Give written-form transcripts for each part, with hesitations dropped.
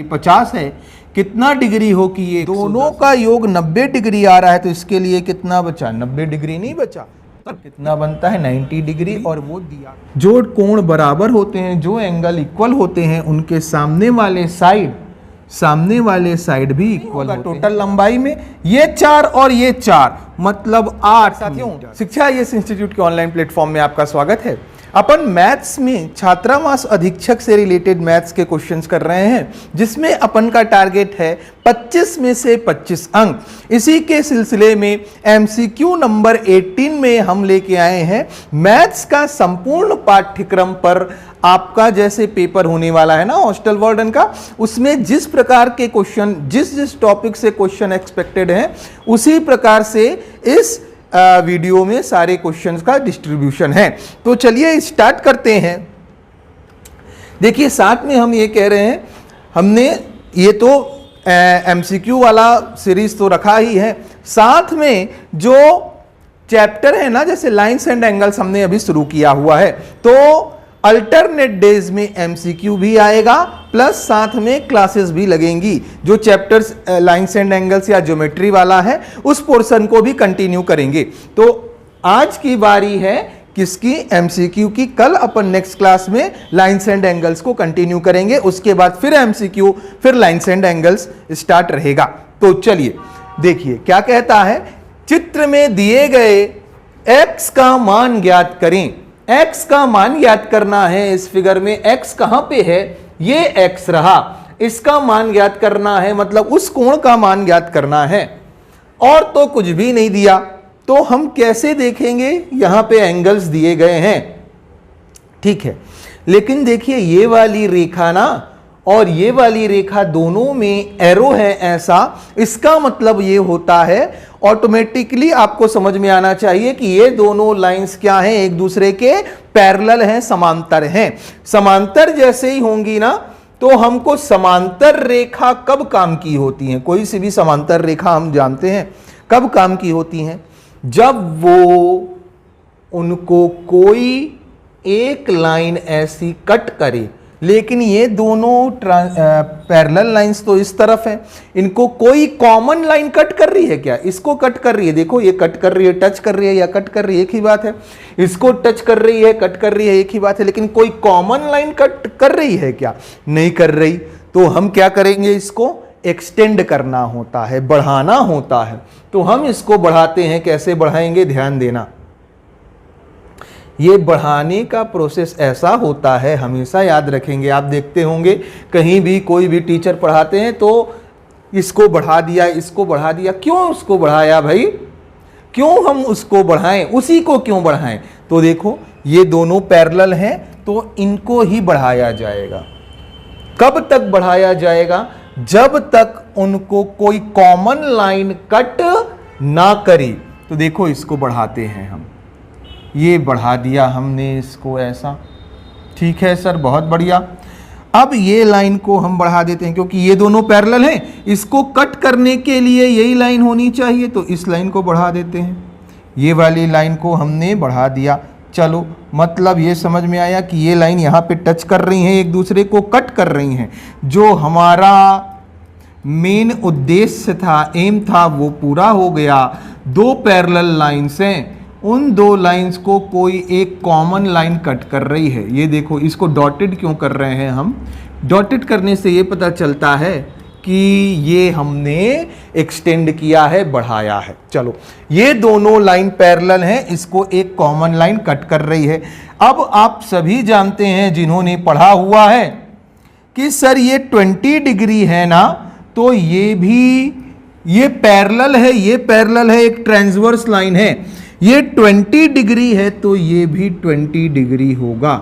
50 है, कितना डिग्री हो कि ये दोनों का योग 90 डिग्री आ रहा है, तो इसके लिए कितना बचा? 90 डिग्री नहीं बचा, तब कितना बनता है? 90 डिग्री। और वो दिया जो कोण बराबर होते हैं, जो एंगल इक्वल होते हैं, उनके सामने वाले साइड भी इक्वल होगा। टोटल लंबाई में ये 4 और ये 4 मतलब 8। साथियों, शिक्षा आईएएस इंस्टीट्यूट के ऑनलाइन प्लेटफॉर्म में आपका स्वागत है। अपन मैथ्स में छात्रावास अधीक्षक से रिलेटेड मैथ्स के क्वेश्चंस कर रहे हैं, जिसमें अपन का टारगेट है 25 में से 25 अंक। इसी के सिलसिले में एमसीक्यू नंबर 18 में हम लेके आए हैं मैथ्स का संपूर्ण पाठ्यक्रम पर। आपका जैसे पेपर होने वाला है ना हॉस्टल वार्डन का, उसमें जिस प्रकार के क्वेश्चन, जिस टॉपिक से क्वेश्चन एक्सपेक्टेड है, उसी प्रकार से इस वीडियो में सारे क्वेश्चंस का डिस्ट्रीब्यूशन है। तो चलिए स्टार्ट करते हैं। देखिए, साथ में हम ये कह रहे हैं, हमने ये तो एमसीक्यू वाला सीरीज तो रखा ही है, साथ में जो चैप्टर है ना, जैसे लाइंस एंड एंगल्स हमने अभी शुरू किया हुआ है, तो अल्टरनेट डेज में एमसीक्यू भी आएगा, प्लस साथ में क्लासेस भी लगेंगी। जो चैप्टर्स लाइंस एंड एंगल्स या ज्योमेट्री वाला है, उस पोर्शन को भी कंटिन्यू करेंगे। तो आज की बारी है किसकी? एमसीक्यू की। कल अपन नेक्स्ट क्लास में लाइंस एंड एंगल्स को कंटिन्यू करेंगे, उसके बाद फिर एमसीक्यू, फिर लाइंस एंड एंगल्स स्टार्ट रहेगा। तो चलिए देखिए क्या कहता है। चित्र में दिए गए x का मान ज्ञात करें। x का मान ज्ञात करना है। इस फिगर में x कहां पे है? ये x रहा। इसका मान ज्ञात करना है, मतलब उस कोण का मान ज्ञात करना है, और तो कुछ भी नहीं दिया। तो हम कैसे देखेंगे? यहां पे एंगल्स दिए गए हैं, ठीक है, लेकिन देखिए ये वाली रेखा ना और ये वाली रेखा दोनों में एरो है ऐसा, इसका मतलब ये होता है, ऑटोमेटिकली आपको समझ में आना चाहिए कि ये दोनों लाइंस क्या हैं? एक दूसरे के पैरेलल हैं, समांतर हैं। समांतर जैसे ही होंगी ना, तो हमको समांतर रेखा कब काम की होती है? कोई सी भी समांतर रेखा हम जानते हैं कब काम की होती हैं? जब वो उनको कोई एक लाइन ऐसी कट करे, लेकिन ये दोनों पैरेलल लाइंस तो इस तरफ है, इनको कोई कॉमन लाइन कट कर रही है क्या? इसको कट कर रही है, देखो ये कट कर रही है, टच कर रही है या कट कर रही है, एक ही बात है। इसको टच कर रही है, कट कर रही है, एक ही बात है। लेकिन कोई कॉमन लाइन कट कर रही है क्या? नहीं कर रही। तो हम क्या करेंगे? इसको एक्सटेंड करना होता है, बढ़ाना होता है। तो हम इसको बढ़ाते हैं। कैसे बढ़ाएंगे? ध्यान देना, ये बढ़ाने का प्रोसेस ऐसा होता है, हमेशा याद रखेंगे। आप देखते होंगे कहीं भी कोई भी टीचर पढ़ाते हैं तो इसको बढ़ा दिया, इसको बढ़ा दिया। क्यों उसको बढ़ाया भाई? क्यों हम उसको बढ़ाएं? उसी को क्यों बढ़ाएं? तो देखो ये दोनों पैरेलल हैं, तो इनको ही बढ़ाया जाएगा। कब तक बढ़ाया जाएगा? जब तक उनको कोई कॉमन लाइन कट ना करे। तो देखो इसको बढ़ाते हैं हम, ये बढ़ा दिया हमने इसको ऐसा, ठीक है सर, बहुत बढ़िया। अब ये लाइन को हम बढ़ा देते हैं, क्योंकि ये दोनों पैरेलल हैं, इसको कट करने के लिए यही लाइन होनी चाहिए, तो इस लाइन को बढ़ा देते हैं। ये वाली लाइन को हमने बढ़ा दिया। चलो, मतलब ये समझ में आया कि ये लाइन यहाँ पे टच कर रही हैं, एक दूसरे को कट कर रही हैं। जो हमारा मेन उद्देश्य था, एम था, वो पूरा हो गया। दो पैरेलल लाइन्स हैं, उन दो लाइंस को कोई एक कॉमन लाइन कट कर रही है। ये देखो, इसको डॉटेड क्यों कर रहे हैं हम? डॉटेड करने से ये पता चलता है कि ये हमने एक्सटेंड किया है, बढ़ाया है। चलो, ये दोनों लाइन पैरेलल हैं, इसको एक कॉमन लाइन कट कर रही है। अब आप सभी जानते हैं जिन्होंने पढ़ा हुआ है कि सर ये 20 डिग्री है ना, तो ये भी, ये पैरेलल है, ये पैरेलल है, एक ट्रांसवर्स लाइन है। ये 20 डिग्री है, तो ये भी 20 डिग्री होगा,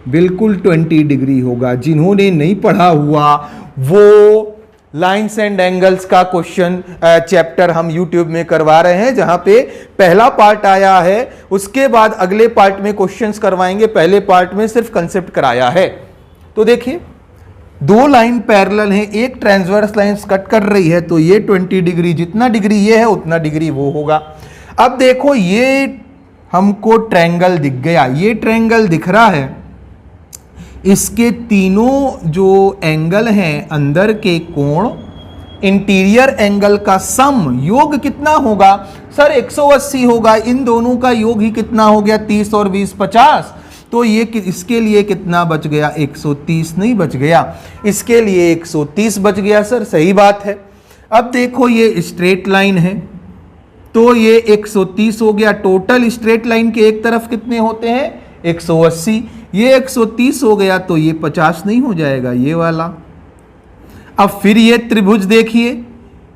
बिल्कुल 20 डिग्री होगा। जिन्होंने नहीं पढ़ा हुआ, वो लाइंस एंड एंगल्स का क्वेश्चन चैप्टर हम YouTube में करवा रहे हैं, जहां पे पहला पार्ट आया है, उसके बाद अगले पार्ट में क्वेश्चंस करवाएंगे। पहले पार्ट में सिर्फ कंसेप्ट कराया है। तो देखिए, दो लाइन पैरेलल हैं, एक ट्रांसवर्स लाइन कट कर रही है, तो ये 20 डिग्री, जितना डिग्री ये है उतना डिग्री वो होगा। अब देखो, ये हमको ट्रायंगल दिख गया, ये ट्रायंगल दिख रहा है, इसके तीनों जो एंगल हैं अंदर के कोण, इंटीरियर एंगल का सम योग कितना होगा सर 180 होगा। इन दोनों का योग ही कितना हो गया 30 और 20 50। तो ये इसके लिए कितना बच गया 130 नहीं बच गया, इसके लिए 130 बच गया सर, सही बात है। अब देखो ये स्ट्रेट लाइन है तो ये 130 हो गया। टोटल स्ट्रेट लाइन के एक तरफ कितने होते हैं 180, ये 130 हो गया तो ये 50 नहीं हो जाएगा ये वाला। अब फिर ये त्रिभुज देखिए,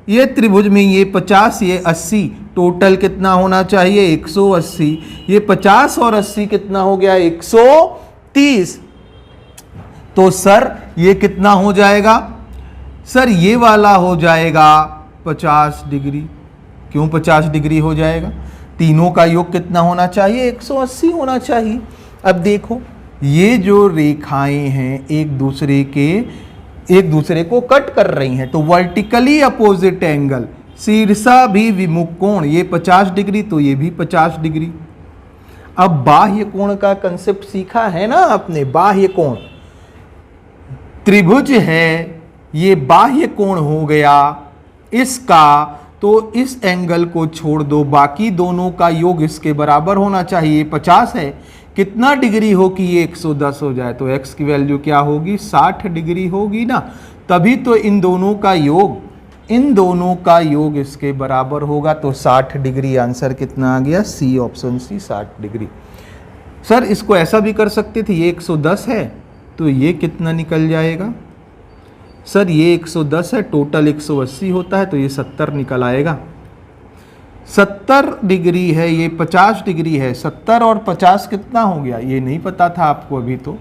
ये त्रिभुज में ये 50 ये 80, टोटल कितना होना चाहिए 180, ये 50 और 80 कितना हो गया 130। तो सर ये कितना हो जाएगा सर, ये वाला हो जाएगा 50 डिग्री। क्यों 50 डिग्री हो जाएगा, तीनों का योग कितना होना चाहिए 180 होना चाहिए। अब देखो ये जो रेखाएं हैं एक दूसरे को कट कर रही हैं, तो वर्टिकली अपोजिट एंगल शीर्षा भी विमुख कोण, ये 50 डिग्री तो ये भी 50 डिग्री। अब बाह्य कोण का कंसेप्ट सीखा है ना आपने, बाह्य कोण त्रिभुज है, ये बाह्य कोण हो गया इसका, तो इस एंगल को छोड़ दो, बाकी दोनों का योग इसके बराबर होना चाहिए। 50 है, कितना डिग्री हो कि ये 110 हो जाए, तो x की वैल्यू क्या होगी 60 डिग्री होगी ना, तभी तो इन दोनों का योग इसके बराबर होगा। तो 60 डिग्री आंसर कितना आ गया सी, ऑप्शन सी 60 डिग्री। सर इसको ऐसा भी कर सकते थे, ये 110 है तो ये कितना निकल जाएगा सर, ये 110 है, टोटल 180 होता है तो ये 70 निकल आएगा। 70 डिग्री है, ये 50 डिग्री है, 70 और 50 कितना हो गया ये नहीं पता था आपको अभी। तो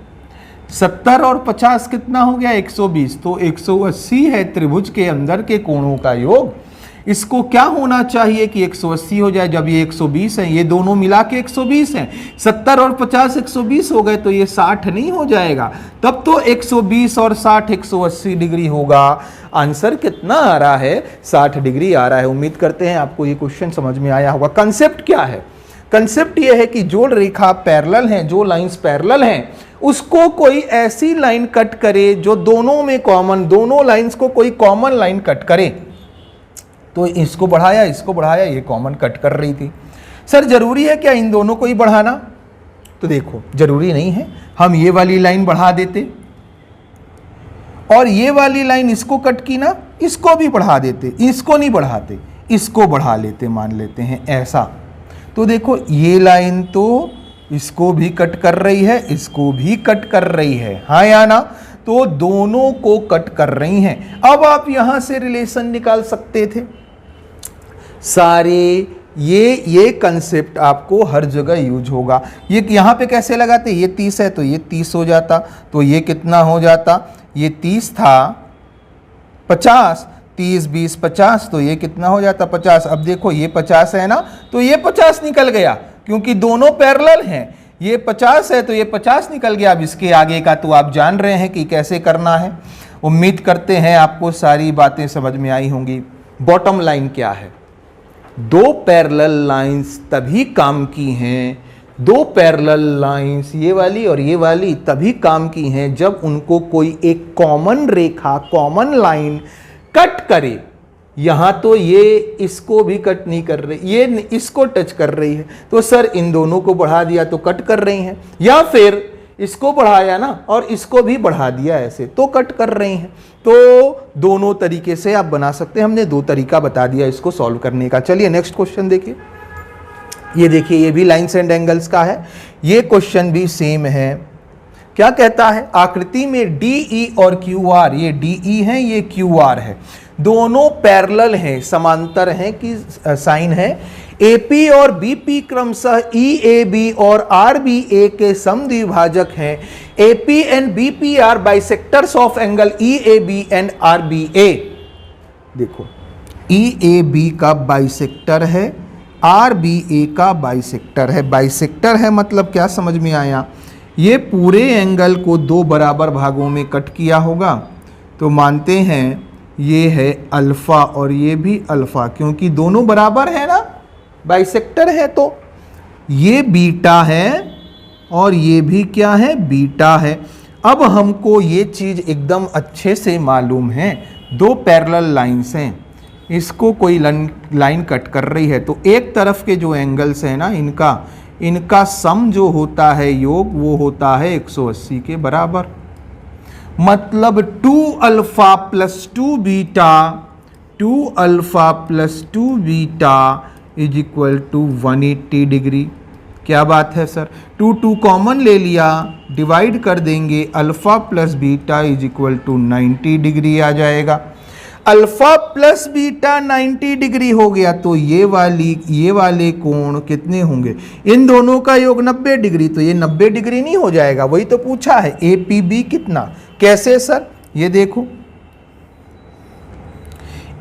70 और 50 कितना हो गया 120, तो 180 है त्रिभुज के अंदर के कोणों का योग। इसको क्या होना चाहिए कि 180 हो जाए, जब ये 120 है, ये दोनों मिला के 120 हैं, 70 और 50 120 हो गए तो ये 60 नहीं हो जाएगा, तब तो 120 और 60 180 डिग्री होगा। आंसर कितना आ रहा है 60 डिग्री आ रहा है। उम्मीद करते हैं आपको ये क्वेश्चन समझ में आया होगा। कंसेप्ट क्या है, कंसेप्ट ये है कि जो रेखा पैरेलल हैं, जो लाइंस पैरेलल हैं, उसको कोई ऐसी लाइन कट करे जो दोनों में कॉमन, दोनों लाइंस को कोई कॉमन लाइन कट करे। तो इसको बढ़ाया ये कॉमन कट कर रही थी। सर जरूरी है क्या इन दोनों को ही बढ़ाना, तो देखो जरूरी नहीं है, हम ये वाली लाइन बढ़ा देते और ये वाली लाइन इसको कट की ना, इसको भी बढ़ा देते, इसको नहीं बढ़ाते, इसको बढ़ा लेते, मान लेते हैं ऐसा। तो देखो ये लाइन तो इसको भी कट कर रही है, इसको भी कट कर रही है, हाँ या ना, तो दोनों को कट कर रही हैं। अब आप यहां से रिलेशन निकाल सकते थे सारे, ये कंसेप्ट आपको हर जगह यूज होगा। ये यहाँ पे कैसे लगाते, ये 30 है तो ये 30 हो जाता, तो ये कितना हो जाता, ये 30 था 50, 30 20 50, तो ये कितना हो जाता 50। अब देखो ये 50 है ना, तो ये 50 निकल गया क्योंकि दोनों पैरेलल हैं। ये 50 है तो ये 50 निकल गया। अब इसके आगे का तो आप जान रहे हैं कि कैसे करना है। उम्मीद करते हैं आपको सारी बातें समझ में आई होंगी। बॉटम लाइन क्या है, दो पैरेलल लाइंस तभी काम की हैं, दो पैरेलल लाइंस ये वाली और ये वाली तभी काम की हैं जब उनको कोई एक कॉमन रेखा, कॉमन लाइन कट करे। यहां तो ये इसको भी कट नहीं कर रही, ये इसको टच कर रही है, तो सर इन दोनों को बढ़ा दिया तो कट कर रही हैं, या फिर इसको बढ़ाया ना और इसको भी बढ़ा दिया ऐसे तो कट कर रही हैं। तो दोनों तरीके से आप बना सकते हैं, हमने दो तरीका बता दिया इसको सॉल्व करने का। चलिए नेक्स्ट क्वेश्चन देखिए। ये देखिए ये भी लाइंस एंड एंगल्स का है, ये क्वेश्चन भी सेम है। क्या कहता है, आकृति में DE और QR, ये DE है ये QR है, दोनों पैरेलल हैं, समांतर हैं कि साइन है। AP और BP क्रमशः EAB और RBA के समद्विभाजक हैं। AP and BP are bisectors of angle EAB and RBA। देखो EAB का बाइसेक्टर है, RBA का बाइसेक्टर है। बाइसेक्टर है मतलब क्या समझ में आया, ये पूरे एंगल को दो बराबर भागों में कट किया होगा, तो मानते हैं ये है अल्फा और ये भी अल्फा, क्योंकि दोनों बराबर है ना, बाइसेक्टर है। तो ये बीटा है और ये भी क्या है, बीटा है। अब हमको ये चीज एकदम अच्छे से मालूम है, दो पैरेलल लाइंस हैं, इसको कोई लाइन कट कर रही है, तो एक तरफ के जो एंगल्स हैं ना इनका सम जो होता है योग, वो होता है 180 के बराबर। मतलब 2 alpha plus 2 beta, 2 alpha plus 2 beta is equal to 180 degree. क्या बात है सर, 2 कॉमन ले लिया, डिवाइड कर देंगे, alpha plus beta is equal to 90 degree आ जाएगा। अल्फा प्लस बीटा 90 डिग्री हो गया तो ये वाले कोण कितने होंगे, इन दोनों का योग 90 डिग्री, तो ये 90 डिग्री नहीं हो जाएगा, वही तो पूछा है। APB कितना, कैसे सर, ये देखो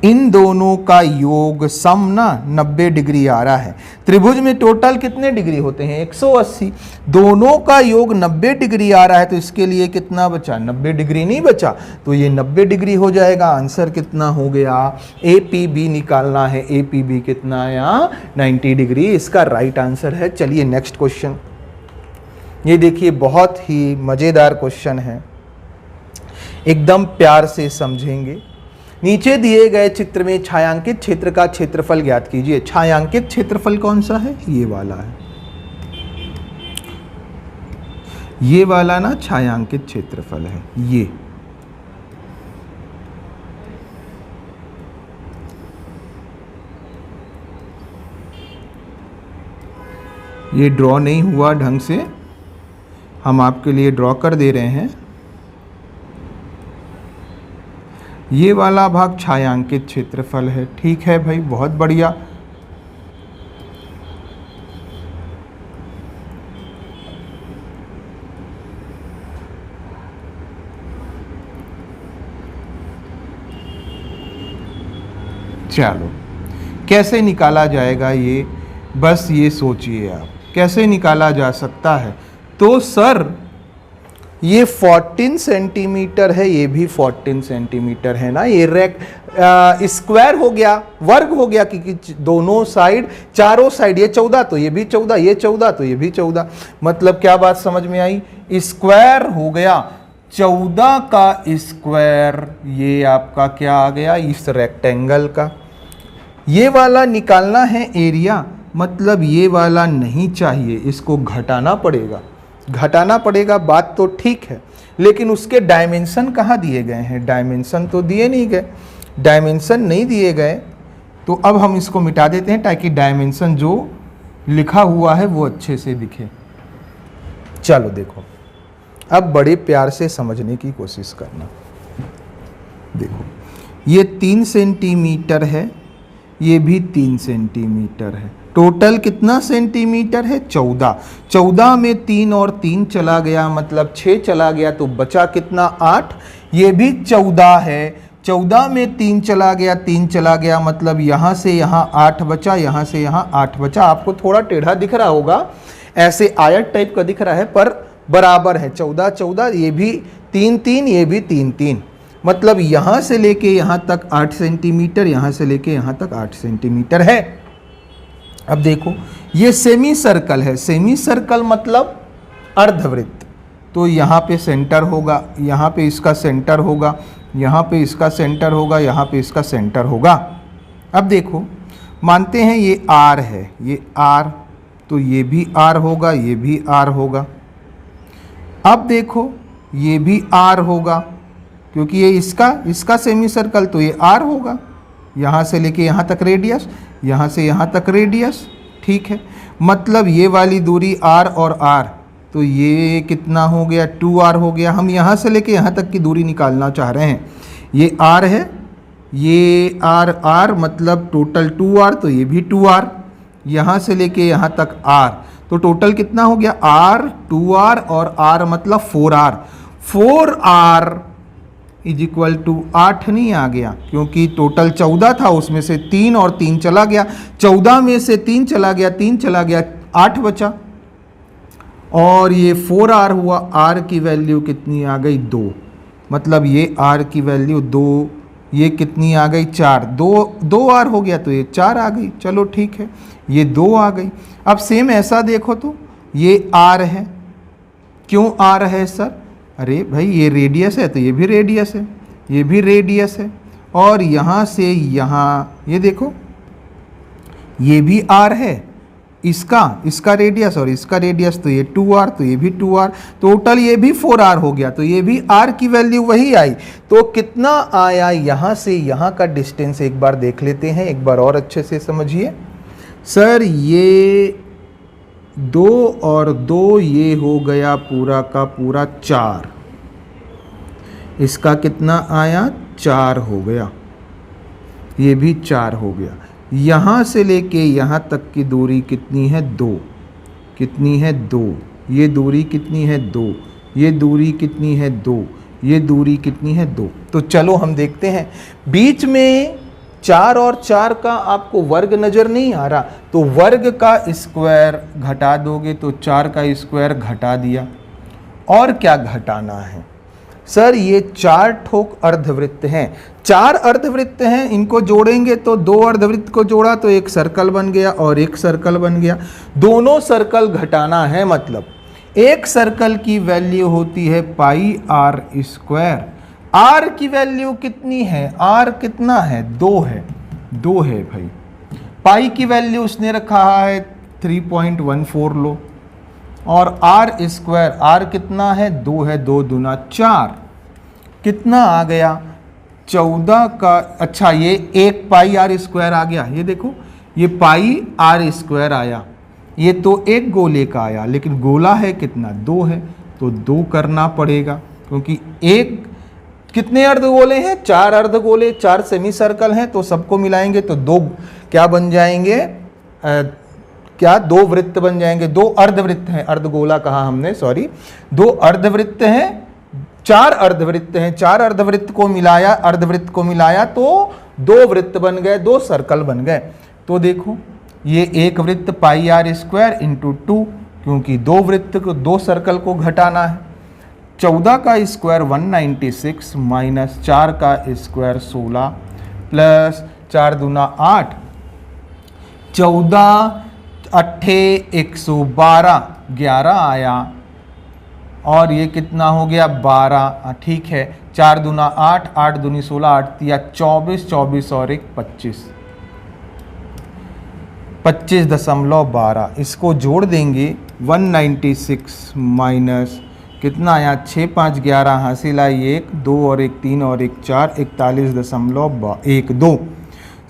इन दोनों का योग सम ना 90 डिग्री आ रहा है। त्रिभुज में टोटल कितने डिग्री होते हैं, 180, दोनों का योग 90 डिग्री आ रहा है, तो इसके लिए कितना बचा, 90 डिग्री नहीं बचा, तो ये 90 डिग्री हो जाएगा। आंसर कितना हो गया, APB निकालना है, APB कितना आया, 90 डिग्री, इसका राइट आंसर है। चलिए नेक्स्ट क्वेश्चन, ये देखिए बहुत ही मजेदार क्वेश्चन है, एकदम प्यार से समझेंगे। नीचे दिए गए चित्र में छायांकित क्षेत्र का क्षेत्रफल ज्ञात कीजिए। छायांकित क्षेत्रफल कौन सा है, ये वाला है, ये वाला ना छायांकित क्षेत्रफल है। ये ड्रॉ नहीं हुआ ढंग से, हम आपके लिए ड्रॉ कर दे रहे हैं। ये वाला भाग छायांकित क्षेत्रफल है, ठीक है भाई, बहुत बढ़िया। चलो कैसे निकाला जाएगा ये, बस ये सोचिए आप कैसे निकाला जा सकता है। तो सर ये 14 सेंटीमीटर है, ये भी 14 सेंटीमीटर है ना, ये स्क्वायर हो गया, वर्ग हो गया, क्योंकि दोनों साइड, चारों साइड, ये 14 तो ये भी 14, ये 14 तो ये भी 14, मतलब क्या बात समझ में आई, स्क्वायर हो गया, 14 का स्क्वायर, ये आपका क्या आ गया, इस रेक्टेंगल का। ये वाला निकालना है एरिया, मतलब ये वाला नहीं चाहिए, इसको घटाना पड़ेगा, बात तो ठीक है, लेकिन उसके डायमेंशन कहाँ दिए गए हैं, डायमेंशन तो दिए नहीं गए, डायमेंशन नहीं दिए गए, तो अब हम इसको मिटा देते हैं ताकि डायमेंशन जो लिखा हुआ है वो अच्छे से दिखे। चलो देखो, अब बड़े प्यार से समझने की कोशिश करना। देखो ये 3 सेंटीमीटर है, ये भी 3 सेंटीमीटर है, टोटल कितना सेंटीमीटर है, 14। 14 में 3 और 3 चला गया, मतलब 6 चला गया, तो बचा कितना, 8। ये भी 14 है, 14 में 3 चला गया, 3 चला गया, मतलब यहाँ से यहाँ 8 बचा, यहाँ से यहाँ 8 बचा। आपको थोड़ा टेढ़ा दिख रहा होगा, ऐसे आयत टाइप का दिख रहा है, पर बराबर है, 14 14, ये भी 3 3, ये भी 3 3, मतलब यहाँ से लेके यहाँ तक 8 सेंटीमीटर, यहाँ से लेके यहाँ तक 8 सेंटीमीटर है। अब देखो ये सेमी सर्कल है, सेमी सर्कल मतलब अर्धवृत्त, तो यहाँ पे सेंटर होगा, यहाँ पे इसका सेंटर होगा, यहाँ पे इसका सेंटर होगा, यहाँ पे इसका सेंटर होगा। अब देखो मानते हैं ये R है, ये R, तो ये भी R होगा, ये भी R होगा। अब देखो ये भी R होगा, क्योंकि ये इसका सेमी सर्कल, तो ये R होगा, यहाँ से लेके यहाँ तक रेडियस, यहाँ से यहाँ तक रेडियस, ठीक है, मतलब ये वाली दूरी R और R, तो ये कितना हो गया, 2R हो गया। हम यहाँ से लेके यहाँ तक की दूरी निकालना चाह रहे हैं, ये R है, ये R मतलब टोटल 2R, तो ये भी 2R, यहाँ से लेके यहाँ तक R, तो टोटल कितना हो गया, R 2R और R मतलब 4R। 4R is equal to 8 नहीं आ गया, क्योंकि टोटल 14 था, उसमें से 3 और 3 चला गया, 14 में से 3 चला गया, 3 चला गया, 8 बचा, और ये 4R हुआ। R की वैल्यू कितनी आ गई, 2, मतलब ये R की वैल्यू 2, ये कितनी आ गई, 4, 2R हो गया, तो ये 4 आ गई। चलो ठीक है, ये 2 आ गई। अब सेम ऐसा देखो तो ये R है, क्यों R है सर, अरे भाई ये रेडियस है तो ये भी रेडियस है, ये भी रेडियस है, और यहाँ से यहाँ ये देखो ये भी r है, इसका रेडियस और इसका रेडियस, तो ये 2r, तो ये भी 2r, टोटल ये भी 4r हो गया, तो ये भी r की वैल्यू वही आई। तो कितना आया यहाँ से यहाँ का डिस्टेंस एक बार देख लेते हैं, एक बार और अच्छे से समझिए। सर ये 2 और 2 ये हो गया पूरा का पूरा 4, इसका कितना आया 4 हो गया, ये भी 4 हो गया। यहाँ से लेके यहाँ तक की दूरी कितनी है 2, कितनी है 2, ये दूरी कितनी है 2, ये दूरी कितनी है 2, ये दूरी कितनी है 2। तो चलो हम देखते हैं, बीच में 4 और 4 का आपको वर्ग नज़र नहीं आ रहा, तो वर्ग का स्क्वायर घटा दोगे तो 4 का स्क्वायर घटा दिया। और क्या घटाना है सर? ये 4 ठोक अर्धवृत्त हैं, 4 अर्धवृत्त हैं, इनको जोड़ेंगे तो 2 अर्धवृत्त को जोड़ा तो एक सर्कल बन गया और एक सर्कल बन गया। दोनों सर्कल घटाना है, मतलब एक सर्कल की वैल्यू होती है पाई r स्क्वायर। r की वैल्यू कितनी है? r कितना है? 2 है, 2 है भाई। पाई की वैल्यू उसने रखा है 3.14 लो, और r स्क्वायर, r कितना है? 2 है, 2 दूना 4, कितना आ गया 14 का। अच्छा ये एक पाई r स्क्वायर आ गया, ये देखो ये पाई r स्क्वायर आया, ये तो एक गोले का आया, लेकिन गोला है कितना? 2 है, तो 2 करना पड़ेगा, क्योंकि एक कितने अर्धगोले हैं? 4 अर्धगोले, 4 सेमी सर्कल हैं, तो सबको मिलाएंगे तो 2 क्या बन जाएंगे? क्या 2 वृत्त बन जाएंगे, 2 अर्धवृत्त हैं, अर्धगोला कहा हमने, सॉरी, 2 अर्धवृत्त हैं, 4 अर्धवृत्त हैं, 4 अर्धवृत्त को मिलाया तो 2 वृत्त बन गए, 2 सर्कल बन गए। तो देखो ये एक वृत्त पाई r स्क्वायर इंटू 2, क्योंकि 2 वृत्त को 2 सर्कल को घटाना है। 14 का स्क्वायर 196 माइनस 4 का स्क्वायर 16 प्लस 4 दूना 8, 14 अट्ठे 112, 11 आया, और ये कितना हो गया 12, ठीक है। 4 दूना 8, 8 दूनी 16, 8 तिया 24, 24 और 1 25, 25.12, इसको जोड़ देंगे 196 माइनस कितना आया 6 5 11, हासिल आई 1 2 और 1 3 और 1 4, 41.12।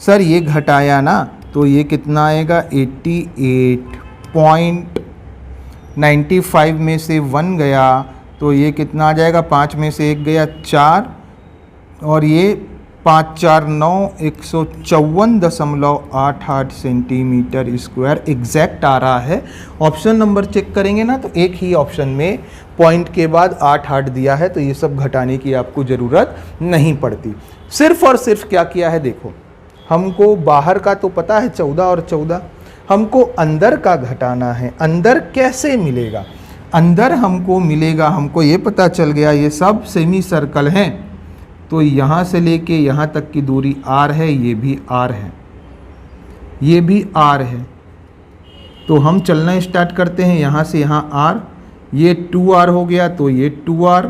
सर ये घटाया ना, तो ये कितना आएगा 88.95 में से 1 गया, तो ये कितना आ जाएगा? 5 में से 1 गया 4, और ये 5 4 9, 154.88 सेंटीमीटर स्क्वायर एग्जैक्ट आ रहा है। ऑप्शन नंबर चेक करेंगे ना, तो एक ही ऑप्शन में पॉइंट के बाद 8 दिया है, तो ये सब घटाने की आपको ज़रूरत नहीं पड़ती। सिर्फ और सिर्फ क्या किया है, देखो हमको बाहर का तो पता है 14 और 14, हमको अंदर का घटाना है। अंदर कैसे मिलेगा? अंदर हमको मिलेगा, हमको ये पता चल गया ये सब सेमी सर्कल हैं, तो यहाँ से लेके यहाँ तक की दूरी r है, ये भी r है, ये भी r है। तो हम चलना स्टार्ट करते हैं, यहाँ से यहाँ r, ये 2r हो गया, तो ये 2r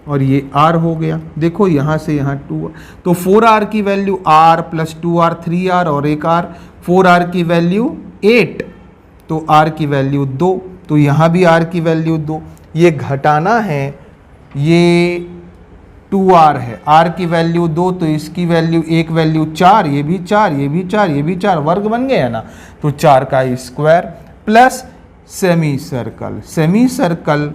और ये r हो गया। देखो यहाँ से यहाँ 2r, तो 4r की value r plus 2r 3r और एक r, 4r की वैल्यू 8, तो r की वैल्यू 2, तो यहाँ भी r की वैल्यू 2। ये घटाना है, ये 2r है, r की वैल्यू 2, तो इसकी वैल्यू एक वैल्यू 4, ये भी 4, ये भी 4, ये भी 4, वर्ग बन गया ना, तो 4 का square plus semi circle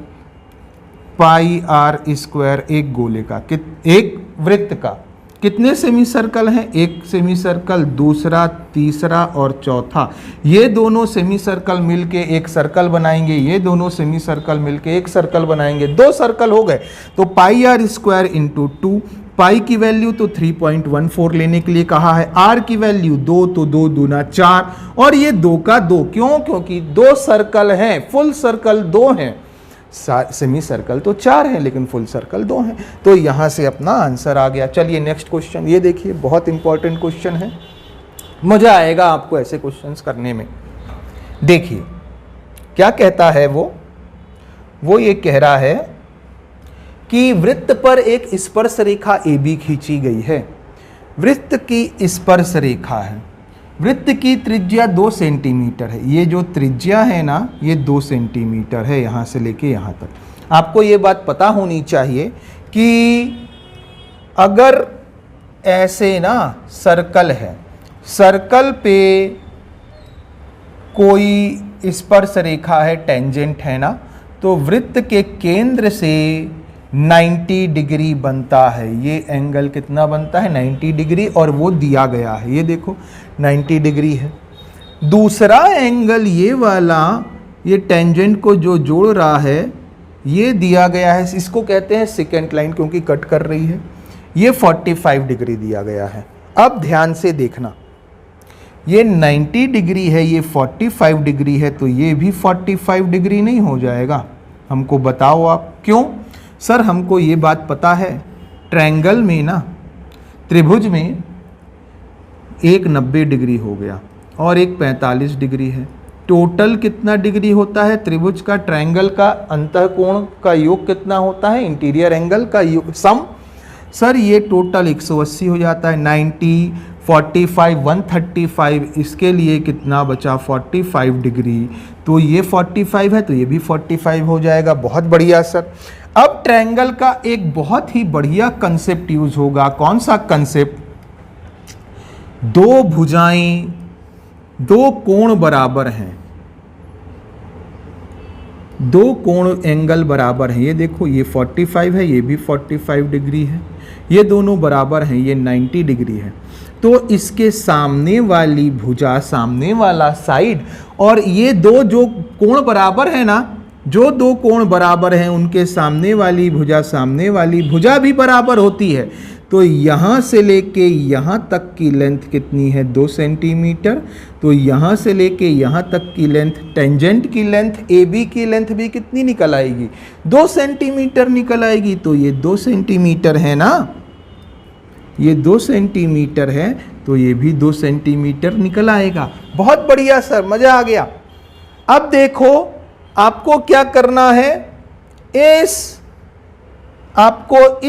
pi r square, एक गोले का, एक वृत्त का कितने सेमी सर्कल हैं? एक सेमी सर्कल, दूसरा, तीसरा और चौथा। ये दोनों सेमी सर्कल मिलके एक सर्कल बनाएंगे, ये दोनों सेमी सर्कल मिलके एक सर्कल बनाएंगे, 2 सर्कल हो गए। तो पाई r स्क्वायर इंटू 2, पाई की वैल्यू तो 3.14 लेने के लिए कहा है, r की वैल्यू 2, तो 2 दूना 4, और ये 2 का 2, क्यों? क्योंकि 2 सर्कल हैं, फुल सर्कल 2 हैं, सेमी सर्कल तो 4 है, लेकिन फुल सर्कल 2 है। तो यहाँ से अपना आंसर आ गया। चलिए नेक्स्ट क्वेश्चन, ये देखिए बहुत इंपॉर्टेंट क्वेश्चन है, मज़ा आएगा आपको ऐसे क्वेश्चंस करने में। देखिए क्या कहता है वो ये कह रहा है कि वृत्त पर एक स्पर्श रेखा AB खींची गई है। वृत्त की स्पर्श रेखा है, वृत्त की त्रिज्या 2 सेंटीमीटर है। ये जो त्रिज्या है ना, ये 2 सेंटीमीटर है यहाँ से लेके यहाँ तक। आपको ये बात पता होनी चाहिए कि अगर ऐसे ना सर्कल है, सर्कल पे कोई स्पर्श रेखा है, टेंजेंट है ना, तो वृत्त के केंद्र से 90 डिग्री बनता है। ये एंगल कितना बनता है? 90 डिग्री, और वो दिया गया है, ये देखो 90 डिग्री है। दूसरा एंगल ये वाला, ये टेंजेंट को जो जोड़ रहा है, ये दिया गया है, इसको कहते हैं सेकेंड लाइन क्योंकि कट कर रही है। ये 45 डिग्री दिया गया है। अब ध्यान से देखना, ये 90 डिग्री है, ये 45 डिग्री है, तो ये भी 45 डिग्री नहीं हो जाएगा? हमको बताओ आप क्यों? सर हमको ये बात पता है, ट्रायंगल में ना, त्रिभुज में एक 90 डिग्री हो गया और एक 45 डिग्री है। टोटल कितना डिग्री होता है त्रिभुज का, ट्रायंगल का अंतःकोण का योग कितना होता है? इंटीरियर एंगल का सम। सर ये टोटल 180 हो जाता है। 90, 45, 135, इसके लिए कितना बचा? 45 डिग्री। तो ये 45 है तो ये भी 45 हो जाएगा। बहुत बढ़िया सर। अब ट्रायंगल का एक बहुत ही बढ़िया कंसेप्ट यूज होगा। कौन सा कंसेप्ट? दो भुजाएं, दो कोण बराबर हैं, दो कोण एंगल बराबर हैं। ये देखो, ये 45 है, ये भी 45 डिग्री है, ये दोनों बराबर हैं, ये 90 डिग्री है। तो इसके सामने वाली भुजा, सामने वाला साइड, और ये दो जो कोण बराबर है ना, जो दो कोण बराबर हैं उनके सामने वाली भुजा भी बराबर होती है। तो यहाँ से लेके यहाँ तक की लेंथ कितनी है? 2 सेंटीमीटर। तो यहाँ से लेके यहाँ तक की लेंथ, टेंजेंट की लेंथ, AB की लेंथ भी कितनी निकल आएगी? 2 सेंटीमीटर निकल आएगी। तो ये 2 सेंटीमीटर है ना, ये 2 सेंटीमीटर है, तो ये भी 2 सेंटीमीटर निकल आएगा। बहुत बढ़िया सर, मज़ा आ गया। अब देखो आपको क्या करना है, आपको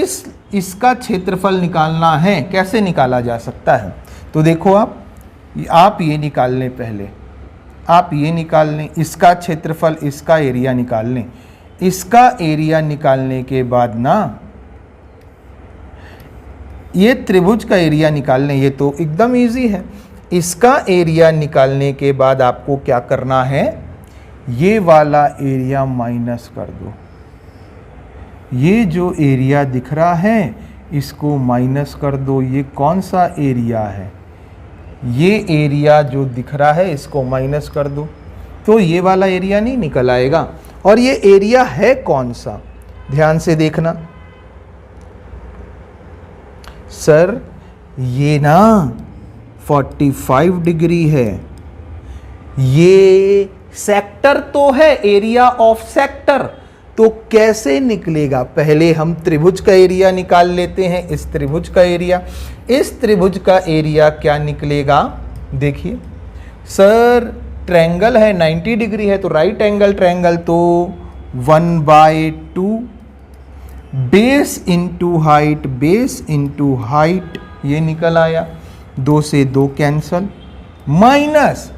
इसका क्षेत्रफल निकालना है। कैसे निकाला जा सकता है? तो देखो आप ये निकाल लें, पहले आप ये निकाल लें, इसका क्षेत्रफल, इसका एरिया निकाल लें। इसका एरिया निकालने के बाद ना, ये त्रिभुज का एरिया निकाल लें, ये तो एकदम इजी है। इसका एरिया निकालने के बाद आपको क्या करना है, ये वाला एरिया माइनस कर दो। ये जो एरिया दिख रहा है इसको माइनस कर दो। ये कौन सा एरिया है? ये एरिया जो दिख रहा है इसको माइनस कर दो, तो ये वाला एरिया नहीं निकल आएगा। और ये एरिया है कौन सा? ध्यान से देखना सर, ये ना 45 डिग्री है। ये सेक्टर तो है, एरिया ऑफ सेक्टर। तो कैसे निकलेगा? पहले हम त्रिभुज का एरिया निकाल लेते हैं। इस त्रिभुज का एरिया, इस त्रिभुज का एरिया क्या निकलेगा? देखिए सर, ट्रायंगल है, 90 डिग्री है, तो राइट एंगल ट्रायंगल, तो 1/2 बेस इंटू हाइट, ये निकल आया। 2 से 2 कैंसल, माइनस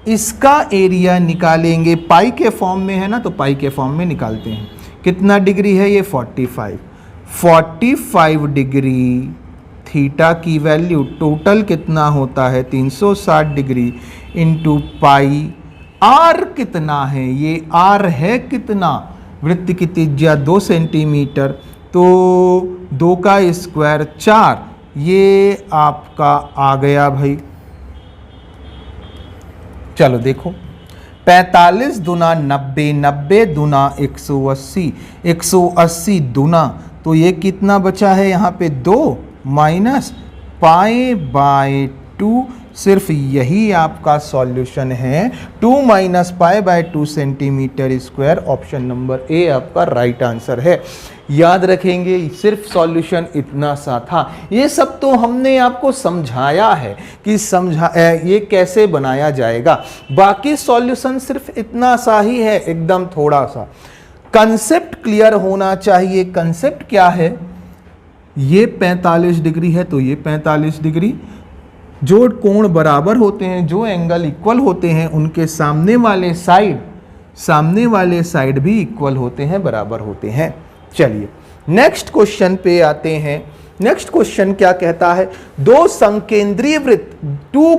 इसका एरिया निकालेंगे, पाई के फॉर्म में है ना, तो पाई के फॉर्म में निकालते हैं। कितना डिग्री है ये? 45 डिग्री। थीटा की वैल्यू टोटल कितना होता है? 360 डिग्री इंटू पाई। आर कितना है? ये आर है कितना? वृत्त की त्रिज्या 2 सेंटीमीटर, तो 2 का स्क्वायर 4, ये आपका आ गया भाई। चलो देखो, 45 दूना 90, 90 दूना 180, 180 दूना, तो ये कितना बचा है यहाँ पे? 2 माइनस π/2। सिर्फ यही आपका सॉल्यूशन है। 2 minus π/2 centimetre square. Option number A आपका राइट आंसर है। याद रखेंगे, सिर्फ सॉल्यूशन इतना सा था। ये सब तो हमने आपको समझाया है कि ये कैसे बनाया जाएगा। बाकी सॉल्यूशन सिर्फ इतना सा ही है, एकदम थोड़ा सा। कंसेप्ट क्लियर होना चाहिए। कंसेप्ट क्या है? ये 45 डिग्री है तो ये 45 डिग्री। जो कोण बराबर होते हैं, जो एंगल इक्वल होते हैं, उनके सामने वाले साइड भी इक्वल होते हैं, बराबर होते हैं। चलिए नेक्स्ट क्वेश्चन पे आते हैं। नेक्स्ट क्वेश्चन क्या कहता है? दो संकेंद्रीय वृत्त, टू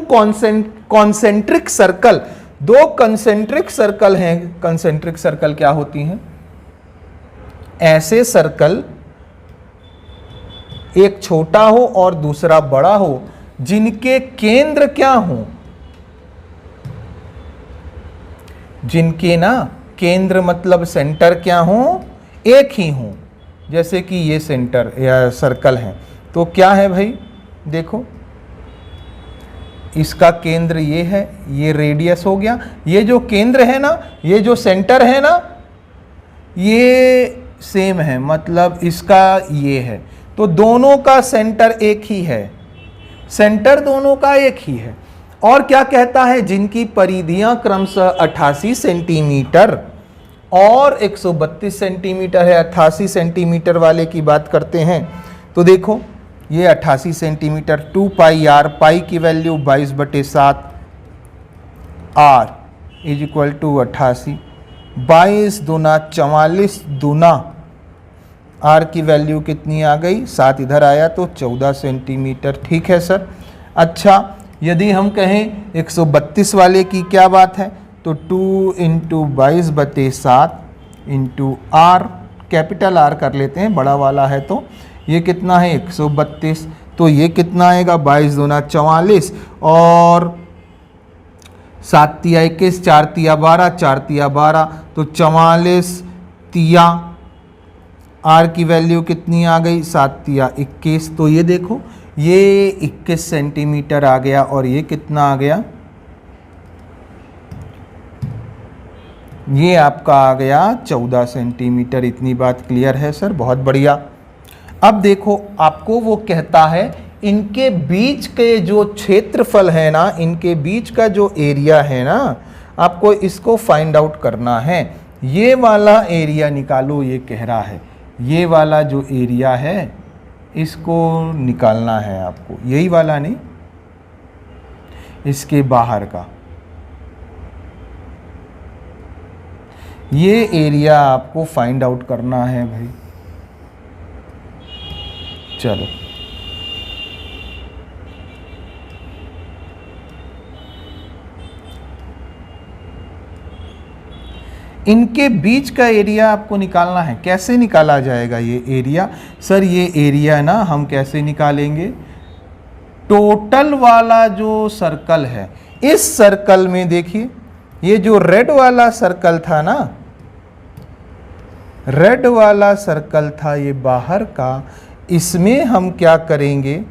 कॉन्सेंट्रिक सर्कल, दो कंसेंट्रिक सर्कल हैं। कंसेंट्रिक सर्कल क्या होती हैं? ऐसे सर्कल, एक छोटा हो और दूसरा बड़ा हो, जिनके केंद्र क्या हो? जिनके ना केंद्र मतलब सेंटर क्या हो? एक ही हो। जैसे कि ये सेंटर या सर्कल है तो क्या है भाई? देखो इसका केंद्र ये है, ये रेडियस हो गया। ये जो केंद्र है ना, ये जो सेंटर है ना, ये सेम है, मतलब इसका ये है। तो दोनों का सेंटर एक ही है, सेंटर दोनों का एक ही है। और क्या कहता है? जिनकी परिधियां क्रमशः 88 सेंटीमीटर और 132 सेंटीमीटर है। 88 सेंटीमीटर वाले की बात करते हैं तो देखो ये 88 सेंटीमीटर, 2 पाई आर, पाई की value 22/7, R is equal to 88, 22 दूना 44 दूना आर की वैल्यू कितनी आ गई? 7 इधर आया तो 14 सेंटीमीटर। ठीक है सर। अच्छा यदि हम कहें 132 वाले की क्या बात है तो 2 into 22/7 into R, capital R कर लेते हैं, बड़ा वाला है तो ये कितना है? 132। तो ये कितना आएगा? 22 दूना 44 और 7 तिया 21, 4 तिया 12, 4 तिया 12, तो 44 तिया आर की वैल्यू कितनी आ गई? 7 तिया 21। तो ये देखो ये 21 सेंटीमीटर आ गया और ये कितना आ गया? ये आपका आ गया 14 सेंटीमीटर। इतनी बात क्लियर है सर? बहुत बढ़िया। अब देखो आपको वो कहता है इनके बीच के जो क्षेत्रफल है ना, इनके बीच का जो एरिया है ना, आपको इसको फाइंड आउट करना है। ये वाला एरिया निकालो, ये कह रहा है। ये वाला जो एरिया है इसको निकालना है आपको, यही वाला नहीं, इसके बाहर का ये एरिया आपको फाइंड आउट करना है भाई। चलो इनके बीच का एरिया आपको निकालना है। कैसे निकाला जाएगा ये एरिया? सर ये एरिया ना हम कैसे निकालेंगे? टोटल वाला जो सर्कल है, इस सर्कल में देखिए ये जो रेड वाला सर्कल था ना, रेड वाला सर्कल था ये बाहर का, इसमें हम क्या करेंगे?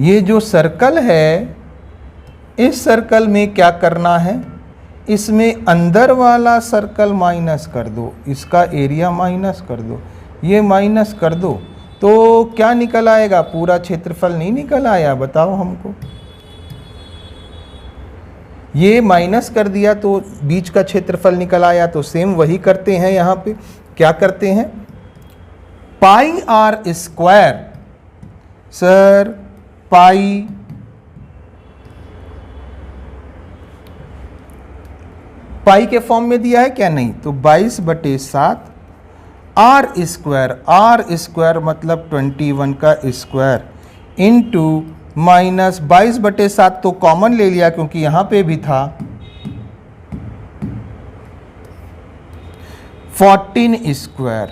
ये जो सर्कल है, इस सर्कल में क्या करना है? इसमें अंदर वाला सर्कल माइनस कर दो, इसका एरिया माइनस कर दो, ये माइनस कर दो, तो क्या निकल आएगा? पूरा क्षेत्रफल नहीं निकल आया? बताओ हमको। ये माइनस कर दिया तो बीच का क्षेत्रफल निकल आया। तो सेम वही करते हैं यहाँ पे। क्या करते हैं? पाई आर स्क्वायर, सर पाई के फॉर्म में दिया है क्या? नहीं। तो 22/7 आर स्क्वायर मतलब 21 का स्क्वायर इंटू माइनस 22/7 तो कॉमन ले लिया क्योंकि यहां पे भी था, 14 स्क्वायर।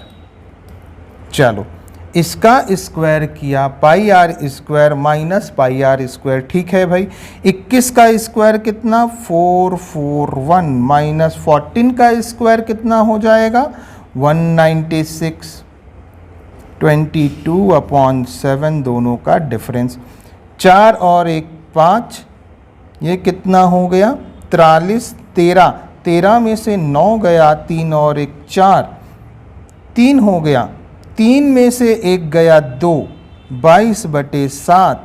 चलो इसका स्क्वायर किया, pi R square minus pi R square. ठीक है भाई। 21 का स्क्वायर कितना? 441 माइनस 14 का स्क्वायर कितना हो जाएगा? 196। 22/7 दोनों का डिफरेंस, 4 और 1 5, ये कितना हो गया? 43। 13 में से 9 गया, 3 और 1 4, 3 हो गया। 3 में से 1 गया 2, 22/7,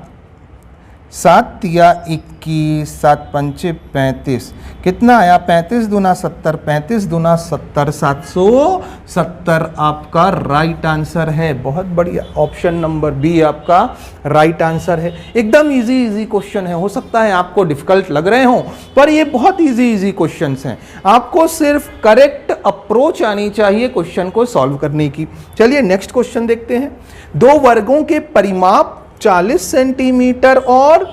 7 या 21, 7 पंचे 35, कितना आया 35 दूना 70, 35 दूना 70, 770 आपका राइट आंसर है। बहुत बढ़िया, ऑप्शन नंबर बी आपका राइट आंसर है। एकदम इजी क्वेश्चन है, हो सकता है आपको डिफिकल्ट लग रहे हो पर ये बहुत इजी क्वेश्चंस हैं। आपको सिर्फ करेक्ट अप्रोच आनी चाहिए क्वेश्चन को सॉल्व करने की। चलिए नेक्स्ट क्वेश्चन देखते हैं। दो वर्गों के परिमाप 40 सेंटीमीटर और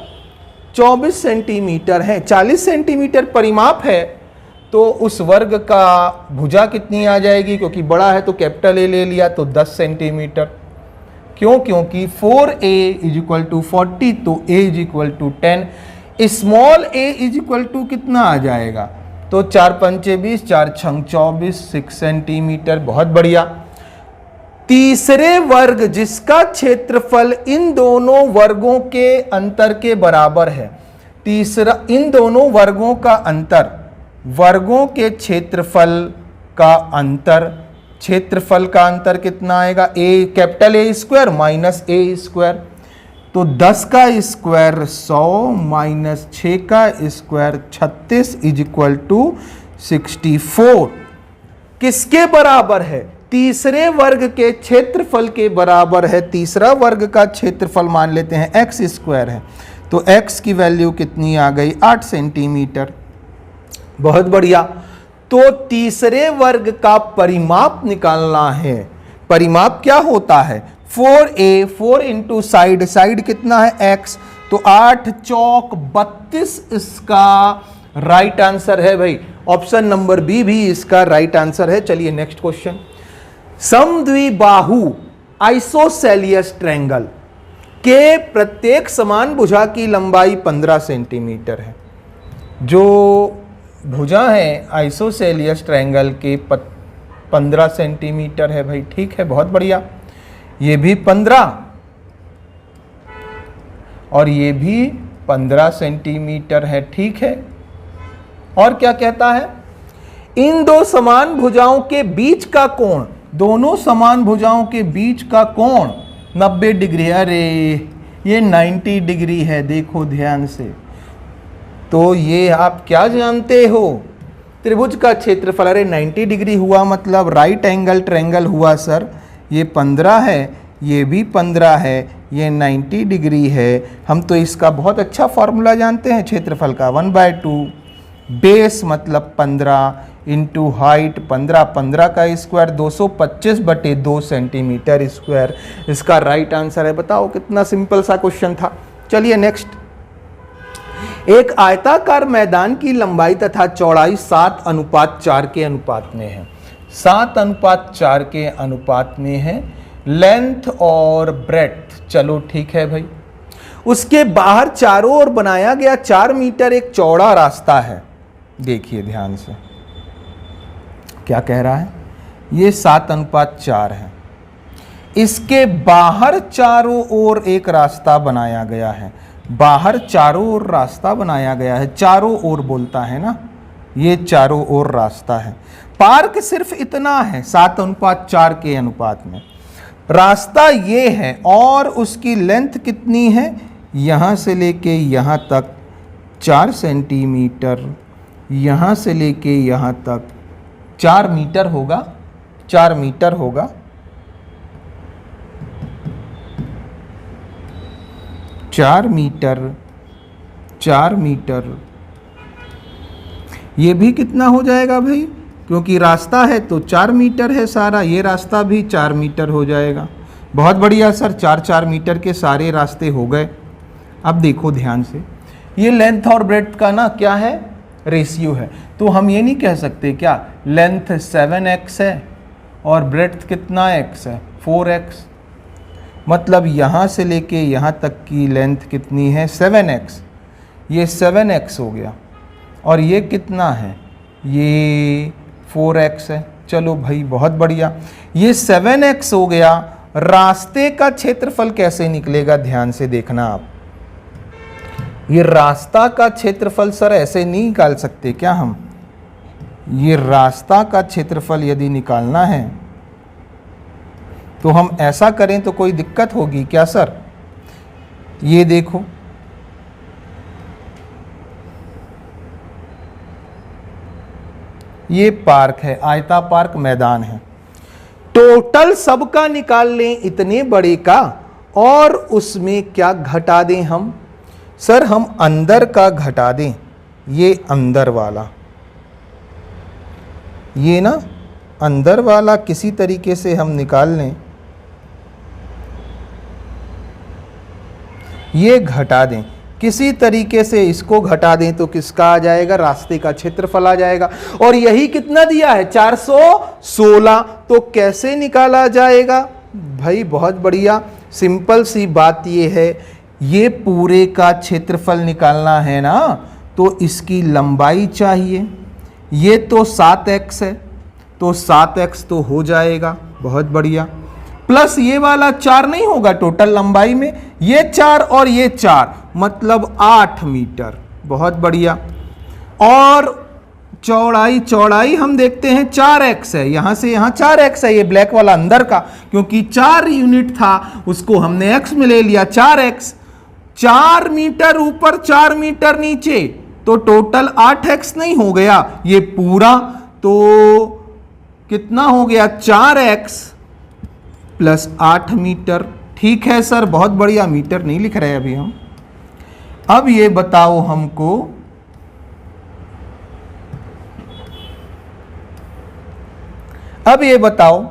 24 सेंटीमीटर है। 40 सेंटीमीटर परिमाप है तो उस वर्ग का भुजा कितनी आ जाएगी, क्योंकि बड़ा है तो कैपिटल ए ले लिया तो 10 सेंटीमीटर। क्यों? क्योंकि 4a = 40 तो a = 10। स्मॉल a = कितना आ जाएगा, तो 4 पंचे 20, 4 छंग 24, 6 सेंटीमीटर। बहुत बढ़िया। तीसरे वर्ग जिसका क्षेत्रफल इन दोनों वर्गों के अंतर के बराबर है। तीसरा, इन दोनों वर्गों का अंतर, वर्गों के क्षेत्रफल का अंतर, क्षेत्रफल का अंतर कितना आएगा, capital A square minus A square. तो 10 का स्क्वायर 100 माइनस 6 का स्क्वायर 36 = 64। किसके बराबर है? तीसरे वर्ग के क्षेत्रफल के बराबर है। तीसरा वर्ग का क्षेत्रफल मान लेते हैं x स्क्वायर है, तो x की वैल्यू कितनी आ गई, 8 सेंटीमीटर। बहुत बढ़िया। तो तीसरे वर्ग का परिमाप निकालना है। परिमाप क्या होता है, 4a, 4 इंटू साइड, साइड कितना है x, तो 8 चौक 32 इसका राइट आंसर है भाई। ऑप्शन नंबर बी भी इसका राइट आंसर है। चलिए नेक्स्ट क्वेश्चन। समद्विबाहु आइसोसेलियस ट्रायंगल के प्रत्येक समान भुजा की लंबाई 15 सेंटीमीटर है। जो भुजा है आइसोसेलियस ट्रायंगल के 15 सेंटीमीटर है भाई। ठीक है, बहुत बढ़िया। ये भी 15 और ये भी 15 सेंटीमीटर है। ठीक है, और क्या कहता है, इन दो समान भुजाओं के बीच का कोण, दोनों समान भुजाओं के बीच का कोण 90 डिग्री। अरे ये 90 डिग्री है, देखो ध्यान से। तो ये आप क्या जानते हो, त्रिभुज का क्षेत्रफल, अरे 90 डिग्री हुआ मतलब राइट एंगल ट्रायंगल हुआ सर। ये 15 है, ये भी 15 है, ये 90 डिग्री है। हम तो इसका बहुत अच्छा फॉर्मूला जानते हैं क्षेत्रफल का, 1/2 बेस मतलब 15 इंटू हाइट 15, 15 का स्क्वायर 225/2 सेंटीमीटर स्क्वायर इसका राइट आंसर है। बताओ कितना सिंपल सा क्वेश्चन था। चलिए नेक्स्ट। एक आयताकार मैदान की लंबाई तथा चौड़ाई 7:4 के अनुपात में है। 7:4 के अनुपात में है। लेंथ और ब्रेड्थ, चलो ठीक है भाई। उसके बाहर चारों ओर बनाया गया 4 मीटर एक चौड़ा रास्ता है। देखिए ध्यान से क्या कह रहा है, ये 7:4 है। इसके बाहर चारों ओर एक रास्ता बनाया गया है। बाहर चारों ओर रास्ता बनाया गया है, चारों ओर बोलता है ना, ये चारों ओर रास्ता है। पार्क सिर्फ इतना है 7:4 के अनुपात में। रास्ता ये है और उसकी लेंथ कितनी है, यहाँ से लेके यहाँ तक 4 सेंटीमीटर, यहाँ से लेके यहाँ तक 4 मीटर होगा, 4 मीटर होगा। 4 मीटर, 4 मीटर। ये भी कितना हो जाएगा भाई, क्योंकि रास्ता है तो 4 मीटर है सारा, ये रास्ता भी 4 मीटर हो जाएगा। बहुत बढ़िया सर, 4-4 मीटर के सारे रास्ते हो गए। अब देखो ध्यान से, ये लेंथ और ब्रेड्थ का ना क्या है, रेशियो है। तो हम ये नहीं कह सकते क्या लेंथ 7x है और ब्रेड्थ कितना x है, 4x। मतलब यहाँ से लेके यहाँ तक की लेंथ कितनी है, 7x। ये 7x हो गया और ये कितना है, ये 4x है। चलो भाई बहुत बढ़िया, ये 7x हो गया। रास्ते का क्षेत्रफल कैसे निकलेगा, ध्यान से देखना आप। ये रास्ता का क्षेत्रफल सर ऐसे नहीं निकाल सकते क्या हम, ये रास्ता का क्षेत्रफल यदि निकालना है तो हम ऐसा करें तो कोई दिक्कत होगी क्या सर। ये देखो ये पार्क है, आयता पार्क मैदान है। टोटल सबका निकाल लें इतने बड़े का, और उसमें क्या घटा दें हम? सर हम अंदर का घटा दें, ये अंदर वाला, ये ना अंदर वाला किसी तरीके से हम निकाल लें, ये घटा दें किसी तरीके से, इसको घटा दें तो किसका आ जाएगा? रास्ते का क्षेत्रफल आ जाएगा। और यही कितना दिया है? 416। तो कैसे निकाला जाएगा भाई? बहुत बढ़िया, सिंपल सी बात ये है, ये पूरे का क्षेत्रफल निकालना है ना, तो इसकी लंबाई चाहिए। ये तो 7x है, तो 7x तो हो जाएगा, बहुत बढ़िया। प्लस ये वाला 4 नहीं होगा टोटल लंबाई में, ये 4 और ये 4 मतलब 8 मीटर, बहुत बढ़िया। और चौड़ाई हम देखते हैं 4x है, यहां से यहां 4x है, ये ब्लैक वाला अंदर का, क्योंकि 4 यूनिट था उसको हमने x में ले लिया, 4x। 4 मीटर ऊपर 4 मीटर नीचे, तो टोटल 8x नहीं हो गया ये पूरा, तो कितना हो गया? 4x plus 8 metre. ठीक है सर, बहुत बढ़िया, मीटर नहीं लिख रहे अभी हम। अब ये बताओ हमको, अब ये बताओ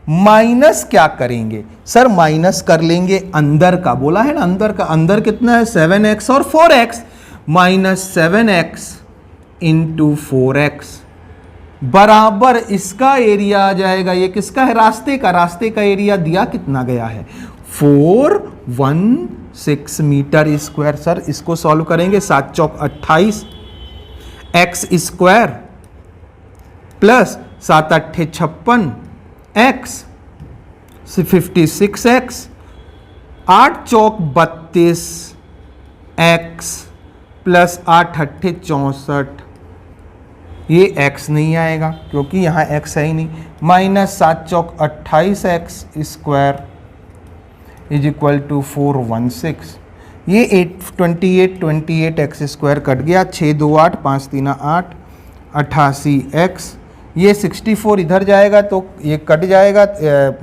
माइनस क्या करेंगे? सर माइनस कर लेंगे अंदर का, बोला है ना अंदर का। अंदर कितना है? 7x और 4x, minus 7x into 4x बराबर इसका एरिया आ जाएगा। ये किसका है? रास्ते का। रास्ते का एरिया दिया कितना गया है? 416 मीटर स्क्वायर। सर इसको सॉल्व करेंगे, 7 चौक 28 x square plus 7 अट्ठे 56 x 56x 8 चौक 32 x प्लस 8 अट्ठे 64, ये x नहीं आएगा क्योंकि यहाँ x है ही नहीं। माइनस 7 चौक 28x square is equal to 416, ये 28 x स्क्वायर कट गया, 6 2 8 5 3 8 88x, ये 64 इधर जाएगा तो ये कट जाएगा,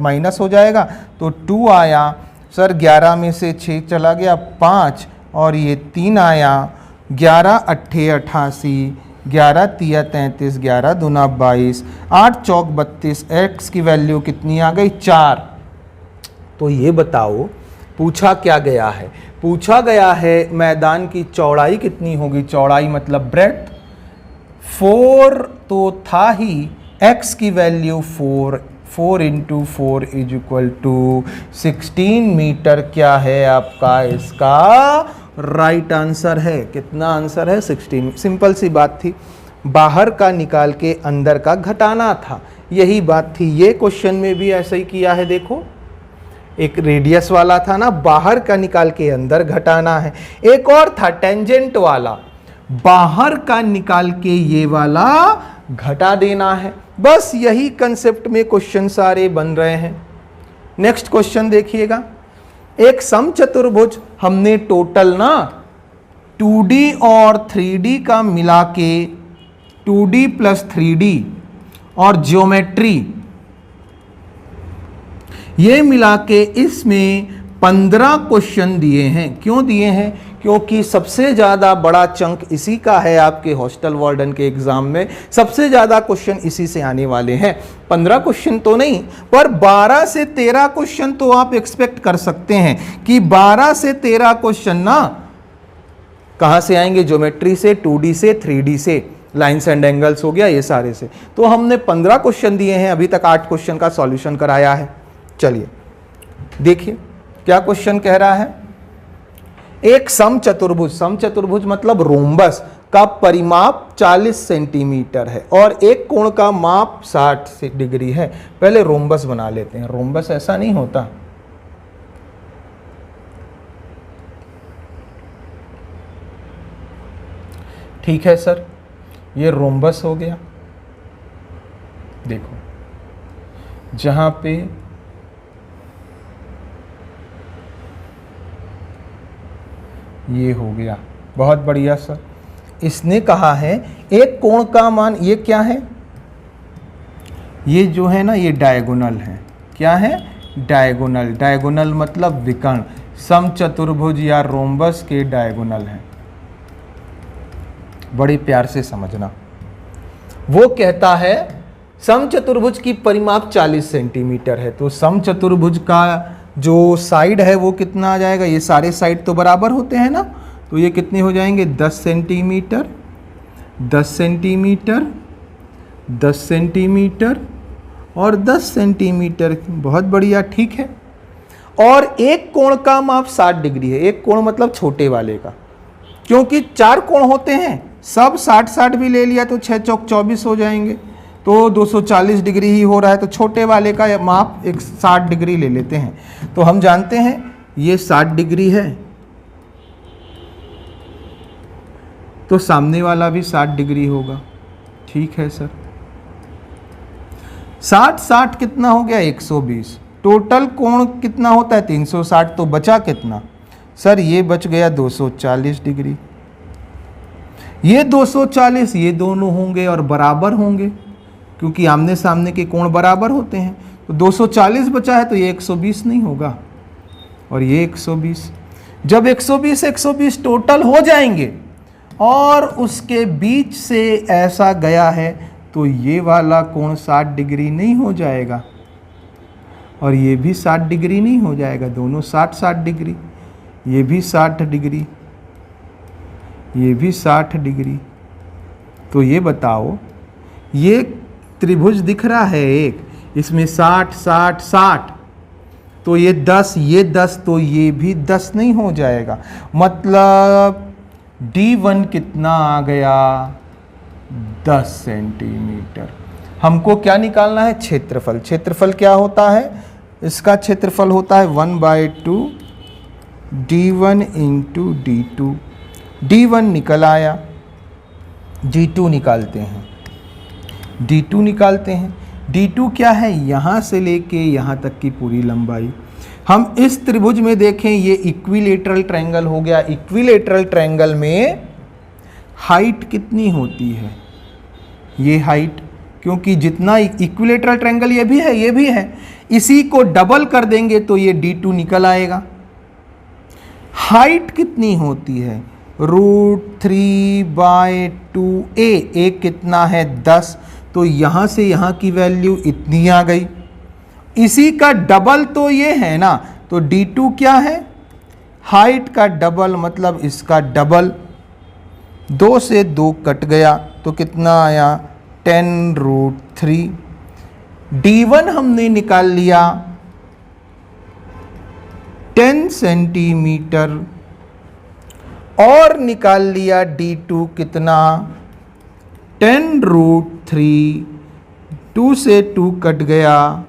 माइनस हो जाएगा तो 2 आया। सर 11 में से 6 चला गया 5 और ये 3 आया। 11 अट्ठे 88, 11 तिया 33, 11 दूना 22, 8 चौक 32, x की वैल्यू कितनी आ गई? 4। तो ये बताओ पूछा क्या गया है? पूछा गया है मैदान की चौड़ाई कितनी होगी? चौड़ाई मतलब ब्रेड्थ 4 तो था ही, x की value 4 into 4 is equal to 16 metre क्या है आपका? इसका राइट आंसर है। कितना आंसर है? 16। सिंपल सी बात थी, बाहर का निकाल के अंदर का घटाना था, यही बात थी। ये क्वेश्चन में भी ऐसा ही किया है, देखो एक रेडियस वाला था ना, बाहर का निकाल के अंदर घटाना है। एक और था टेंजेंट वाला, बाहर का निकाल के ये वाला घटा देना है। बस यही कंसेप्ट में क्वेश्चन सारे बन रहे हैं। नेक्स्ट क्वेश्चन देखिएगा, एक समचतुर्भुज हमने टोटल ना 2D और 3D का मिला के 2D प्लस 3D और ज्योमेट्री ये मिला के इसमें 15 क्वेश्चन दिए हैं। क्यों दिए हैं? क्योंकि सबसे ज़्यादा बड़ा चंक इसी का है, आपके हॉस्टल वार्डन के एग्जाम में सबसे ज़्यादा क्वेश्चन इसी से आने वाले हैं। 15 क्वेश्चन तो नहीं, पर 12 से 13 क्वेश्चन तो आप एक्सपेक्ट कर सकते हैं कि 12 से 13 क्वेश्चन ना कहाँ से आएंगे? ज्योमेट्री से, 2D से, 3D से, लाइन्स एंड एंगल्स हो गया, ये सारे से। तो हमने 15 क्वेश्चन दिए हैं, अभी तक 8 क्वेश्चन का सॉल्यूशन कराया है। चलिए देखिए क्या क्वेश्चन कह रहा है। एक समचतुर्भुज, समचतुर्भुज मतलब रोम्बस का परिमाप 40 सेंटीमीटर है और एक कोण का माप 60 डिग्री है। पहले रोम्बस बना लेते हैं। रोम्बस ऐसा नहीं होता, ठीक है सर, ये रोम्बस हो गया। देखो जहां पे ये हो गया, बहुत बढ़िया सर। इसने कहा है एक कोण का मान, ये क्या है, ये जो है ना ये डायगोनल है। क्या है? डायगोनल। डायगोनल मतलब विकर्ण। समचतुर्भुज या रोम्बस के डायगोनल है। बड़े प्यार से समझना। वो कहता है समचतुर्भुज की परिमाप 40 सेंटीमीटर है, तो समचतुर्भुज का जो साइड है वो कितना आ जाएगा, ये सारे साइड तो बराबर होते हैं ना, तो ये कितने हो जाएंगे 10 सेंटीमीटर, 10 सेंटीमीटर, 10 सेंटीमीटर और 10 सेंटीमीटर। बहुत बढ़िया, ठीक है। और एक कोण का माप 60 डिग्री है। एक कोण मतलब छोटे वाले का, क्योंकि 4 कोण होते हैं, सब 60-60 भी ले लिया तो 6 चौक 24 हो जाएंगे, तो 240 डिग्री ही हो रहा है, तो छोटे वाले का माप एक 60 डिग्री ले लेते हैं। तो हम जानते हैं ये 60 डिग्री है, तो सामने वाला भी 60 डिग्री होगा। ठीक है सर। 60-60 कितना हो गया 120। टोटल कोण कितना होता है 360, तो बचा कितना सर, ये बच गया 240 डिग्री। ये 240 ये दोनों होंगे और बराबर होंगे, क्योंकि आमने सामने के कोण बराबर होते हैं। तो 240 बचा है तो ये 120 नहीं होगा, और ये 120। जब 120 टोटल हो जाएंगे और उसके बीच से ऐसा गया है, तो ये वाला कोण 60 डिग्री नहीं हो जाएगा, और ये भी 60 डिग्री नहीं हो जाएगा। दोनों 60-60 डिग्री, ये भी 60 डिग्री, ये भी 60 डिग्री। तो ये बताओ, ये त्रिभुज दिख रहा है एक, इसमें 60-60-60, तो ये 10 तो ये भी 10 नहीं हो जाएगा। मतलब D1 कितना आ गया 10 सेंटीमीटर। हमको क्या निकालना है, क्षेत्रफल। क्षेत्रफल क्या होता है, इसका क्षेत्रफल होता है 1/2 D1 इंटू D2। D1 निकल आया, D2 निकालते हैं, D2 निकालते हैं। D2 क्या है, यहाँ से लेके यहाँ तक की पूरी लंबाई। हम इस त्रिभुज में देखें, ये इक्विलेटरल ट्रायंगल हो गया। इक्विलेटरल ट्रायंगल में हाइट कितनी होती है, ये हाइट, क्योंकि जितना इक्विलेटरल ट्रायंगल ये भी है, ये भी है, इसी को डबल कर देंगे तो ये D2 निकल आएगा। हाइट कितनी होती है, √3/2a। a कितना है 10, तो यहां से यहां की वैल्यू इतनी आ गई। इसी का डबल तो ये है ना, तो D2 क्या है, हाइट का डबल, मतलब इसका डबल। 2 से 2 कट गया तो कितना आया 10√3। D1 हमने निकाल लिया 10 सेंटीमीटर, और निकाल लिया D2 कितना 10√3। 2 से 2 कट गया,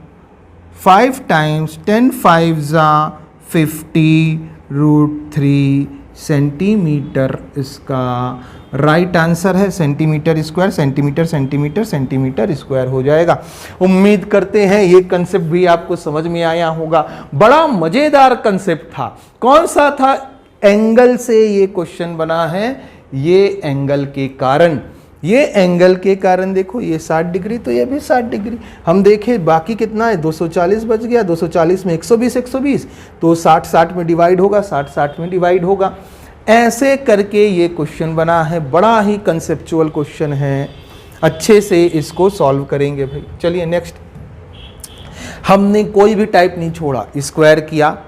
5 टाइम्स 10 5 50√3 सेंटीमीटर इसका राइट आंसर है। Centimetre square, centimetre centimetre centimetre square हो जाएगा। उम्मीद करते हैं ये कंसेप्ट भी आपको समझ में आया होगा। बड़ा मजेदार कंसेप्ट था। कौन सा था, एंगल से ये क्वेश्चन बना है, ये एंगल के कारण, ये एंगल के कारण देखो, ये 60 डिग्री तो ये भी 60 डिग्री। हम देखें बाकी कितना है, 240 बच गया, 240 में 120 तो 60-60 में डिवाइड होगा, 60-60 में डिवाइड होगा। ऐसे करके ये क्वेश्चन बना है। बड़ा ही कंसेप्चुअल क्वेश्चन है, अच्छे से इसको सॉल्व करेंगे भाई। चलिए नेक्स्ट। हमने कोई भी टाइप नहीं छोड़ा, स्क्वायर किया,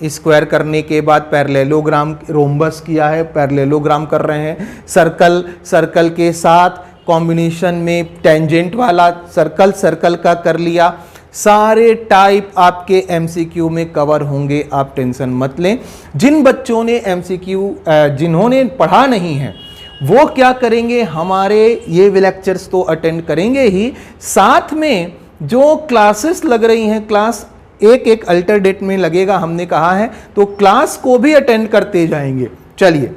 स्क्वायर करने के बाद पैरेललोग्राम, रोम्बस किया है, पैरेललोग्राम कर रहे हैं, सर्कल के साथ कॉम्बिनेशन में टेंजेंट वाला सर्कल का कर लिया। सारे टाइप आपके एमसीक्यू में कवर होंगे, आप टेंशन मत लें। जिन बच्चों ने एमसीक्यू जिन्होंने पढ़ा नहीं है वो क्या करेंगे, हमारे ये लेक्चर्स तो अटेंड करेंगे ही, साथ में जो क्लासेस लग रही हैं, क्लास एक अल्टरनेट में लगेगा हमने कहा है, तो क्लास को भी अटेंड करते जाएंगे। चलिए,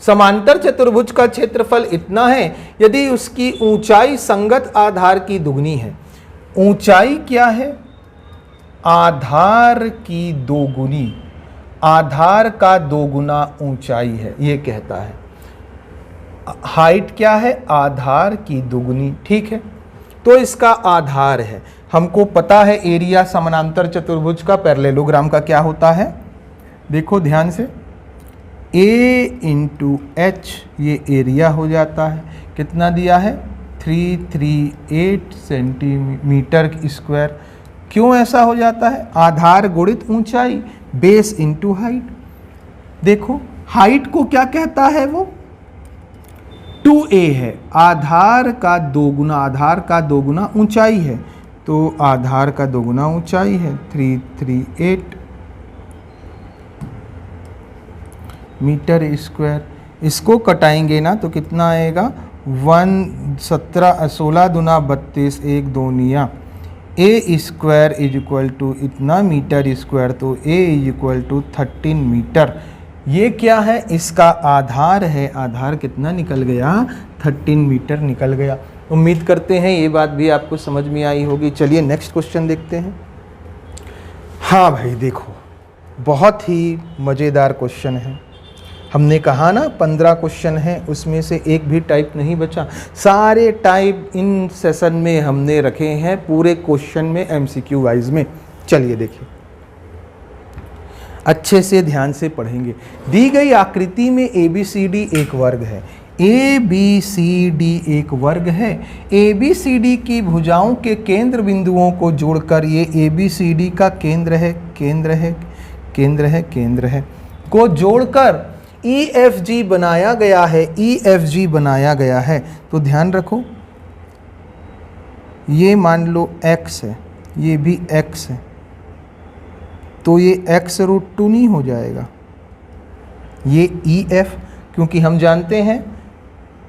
समांतर चतुर्भुज का क्षेत्रफल इतना है यदि उसकी ऊंचाई संगत आधार की दुगनी है। ऊंचाई क्या है, आधार की दोगुनी, आधार का दोगुना ऊंचाई है, ये कहता है। हाइट क्या है? आधार की दुगुनी, ठीक है। तो इसका आधार है, हमको पता है एरिया समानांतर चतुर्भुज का पैरेललोग्राम का क्या होता है, देखो ध्यान से, A इंटू एच ये एरिया हो जाता है, कितना दिया है? 338 सेंटीमीटर स्क्वायर। क्यों ऐसा हो जाता है? आधार गुणित ऊंचाई, बेस इंटू हाइट। देखो हाइट को क्या कहता है वो? 2a है, आधार का दोगुना ऊंचाई है, तो आधार का दोगुना ऊंचाई है 338 मीटर स्क्वायर। इसको कटाएंगे ना तो कितना आएगा? 16 दूना 32, 1 दूनिया ए स्क्वायर इज इक्वल टू इतना मीटर स्क्वायर, तो ए इज इक्वल टू 13 मीटर। ये क्या है? इसका आधार है। आधार कितना निकल गया? 13 मीटर निकल गया। उम्मीद करते हैं ये बात भी आपको समझ में आई होगी। चलिए नेक्स्ट क्वेश्चन देखते हैं। हाँ भाई देखो, बहुत ही मज़ेदार क्वेश्चन है। हमने कहा ना 15 क्वेश्चन हैं, उसमें से एक भी टाइप नहीं बचा। सारे टाइप इन सेशन में हमने रखे हैं, पूरे क्वेश्चन में एमसीक्यू वाइज में। चलिए देखिए, अच्छे से ध्यान से पढ़ेंगे। दी गई आकृति में ABCD एक वर्ग है। ABCD एक वर्ग है। ABCD की भुजाओं के केंद्र बिंदुओं को जोड़कर ये ABCD का केंद्र है को जोड़कर EFG बनाया गया है। EFG बनाया गया है, तो ध्यान रखो, ये मान लो x है, ये भी x है, तो ये x√2 नहीं हो जाएगा, ये EF, क्योंकि हम जानते हैं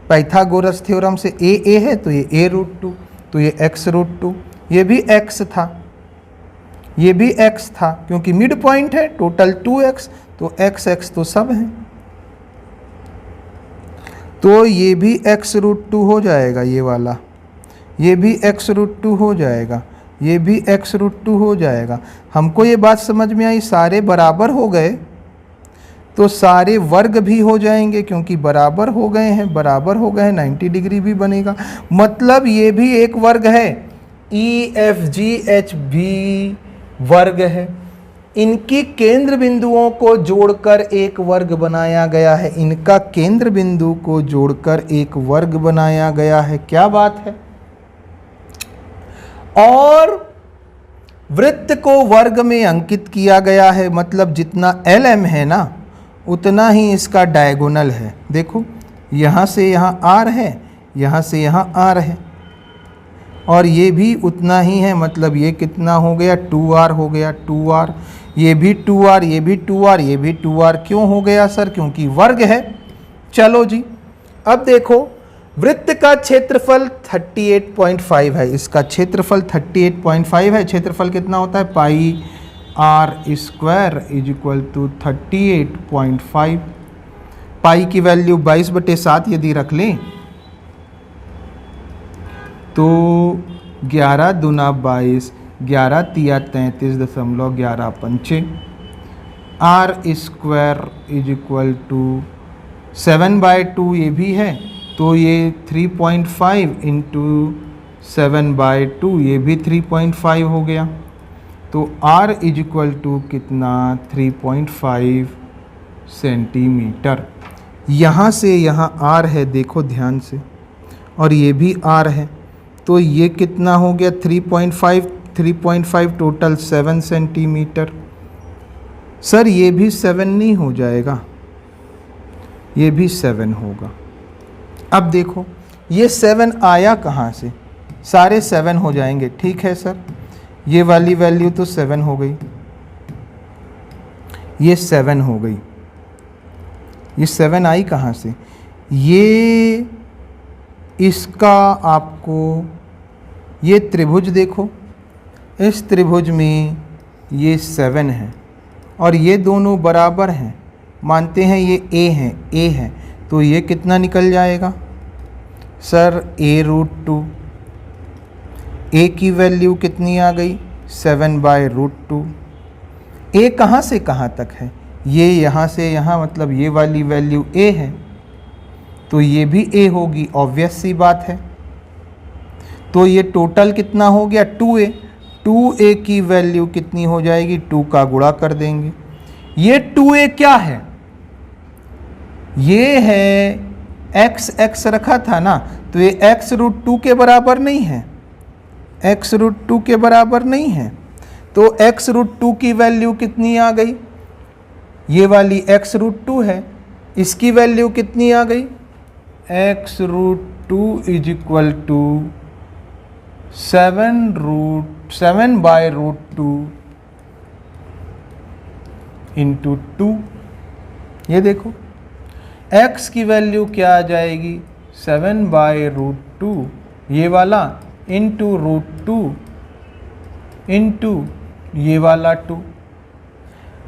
पाइथागोरस थ्योरम से a है, तो ये a√2, तो ये x√2, ये भी x था, ये भी x था, क्योंकि मिड पॉइंट है, टोटल 2x, तो x तो सब है, तो ये भी x√2 हो जाएगा, ये वाला, ये भी x√2 हो जाएगा, ये भी x√2 हो जाएगा। हमको ये बात समझ में आई, सारे बराबर हो गए तो सारे वर्ग भी हो जाएंगे, क्योंकि बराबर हो गए हैं, 90 डिग्री भी बनेगा, मतलब ये भी एक वर्ग है। EFGH भी वर्ग है। इनकी केंद्र बिंदुओं को जोड़कर एक वर्ग बनाया गया है। इनका केंद्र बिंदु को जोड़कर एक वर्ग बनाया गया है। क्या बात है? और वृत्त को वर्ग में अंकित किया गया है, मतलब जितना LM है ना, उतना ही इसका डायगोनल है। देखो, यहाँ से यहाँ R है, यहाँ से यहाँ R है, और ये भी उतना ही है, मतलब ये कितना हो गया? 2R हो गया, 2R, ये भी 2R, ये भी 2R, ये भी 2R। क्यों हो गया सर? क्योंकि वर्ग है। चलो जी, अब देखो, वृत्त का क्षेत्रफल 38.5 है, इसका क्षेत्रफल 38.5 है। क्षेत्रफल कितना होता है? Pi R square is equal to 38.5। Pi की वैल्यू 22/7 यदि रख लें तो 11 दूना 22, 11 तिया 33.11 R square is equal to 7/2, ये भी है, तो ये 3.5 इंटू 7/2, ये भी 3.5 हो गया, तो R इज इक्वल टू कितना? 3.5 सेंटीमीटर। यहाँ से यहाँ R है, देखो ध्यान से, और ये भी R है, तो ये कितना हो गया? 3.5 टोटल 7 सेंटीमीटर। सर ये भी 7 नहीं हो जाएगा, ये भी 7 होगा। अब देखो, ये 7 आया कहाँ से? सारे 7 हो जाएंगे, ठीक है सर। ये वाली वैल्यू तो 7 हो गई, ये 7 हो गई, ये 7 आई कहाँ से? ये इसका आपको ये त्रिभुज देखो, इस त्रिभुज में ये 7 है और ये दोनों बराबर हैं, मानते हैं ये A है, तो ये कितना निकल जाएगा सर? A√2। A की वैल्यू कितनी आ गई? 7/√2। A कहाँ से कहाँ तक है? ये यहाँ से यहाँ, मतलब ये वाली वैल्यू A है, तो ये भी a होगी, ऑब्वियस सी बात है। तो ये टोटल कितना हो गया 2a, 2a की वैल्यू कितनी हो जाएगी, 2 का गुणा कर देंगे। ये 2a क्या है, ये है x रखा था ना, तो ये x√2 के बराबर नहीं है, x√2 के बराबर नहीं है। तो x√2 की वैल्यू कितनी आ गई, ये वाली x√2 है, इसकी वैल्यू कितनी आ गई, x√2 is equal to 7/√2 into 2। ये देखो x की वैल्यू क्या आ जाएगी, 7/√2, ये वाला इंटू √2 इंटू ये वाला 2,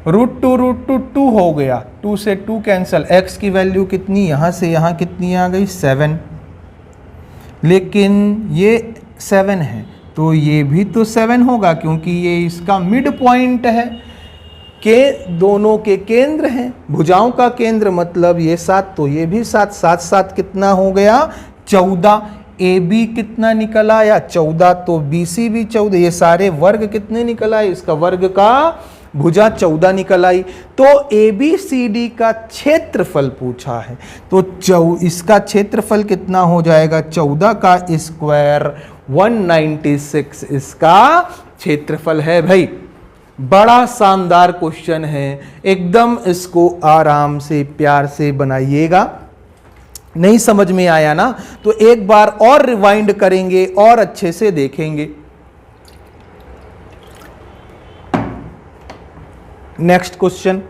√2 2 हो गया, 2 से 2 कैंसल, x की वैल्यू कितनी, यहाँ से यहाँ कितनी आ गई 7, लेकिन ये 7 है तो ये भी तो 7 होगा, क्योंकि ये इसका मिड पॉइंट है, के दोनों के केंद्र हैं, भुजाओं का केंद्र, मतलब ये 7 तो ये भी 7, 7 7 कितना हो गया 14। ए बी कितना निकल आया 14, तो बी सी भी 14, ये सारे वर्ग कितने निकल आए, इसका वर्ग का भुजा 14 निकल आई। तो ए बी सी डी का क्षेत्रफल पूछा है, तो इसका क्षेत्रफल कितना हो जाएगा, 14 का स्क्वायर 196 इसका क्षेत्रफल है। भाई बड़ा शानदार क्वेश्चन है, एकदम इसको आराम से प्यार से बनाइएगा। नहीं समझ में आया ना, तो एक बार और रिवाइंड करेंगे और अच्छे से देखेंगे। नेक्स्ट क्वेश्चन,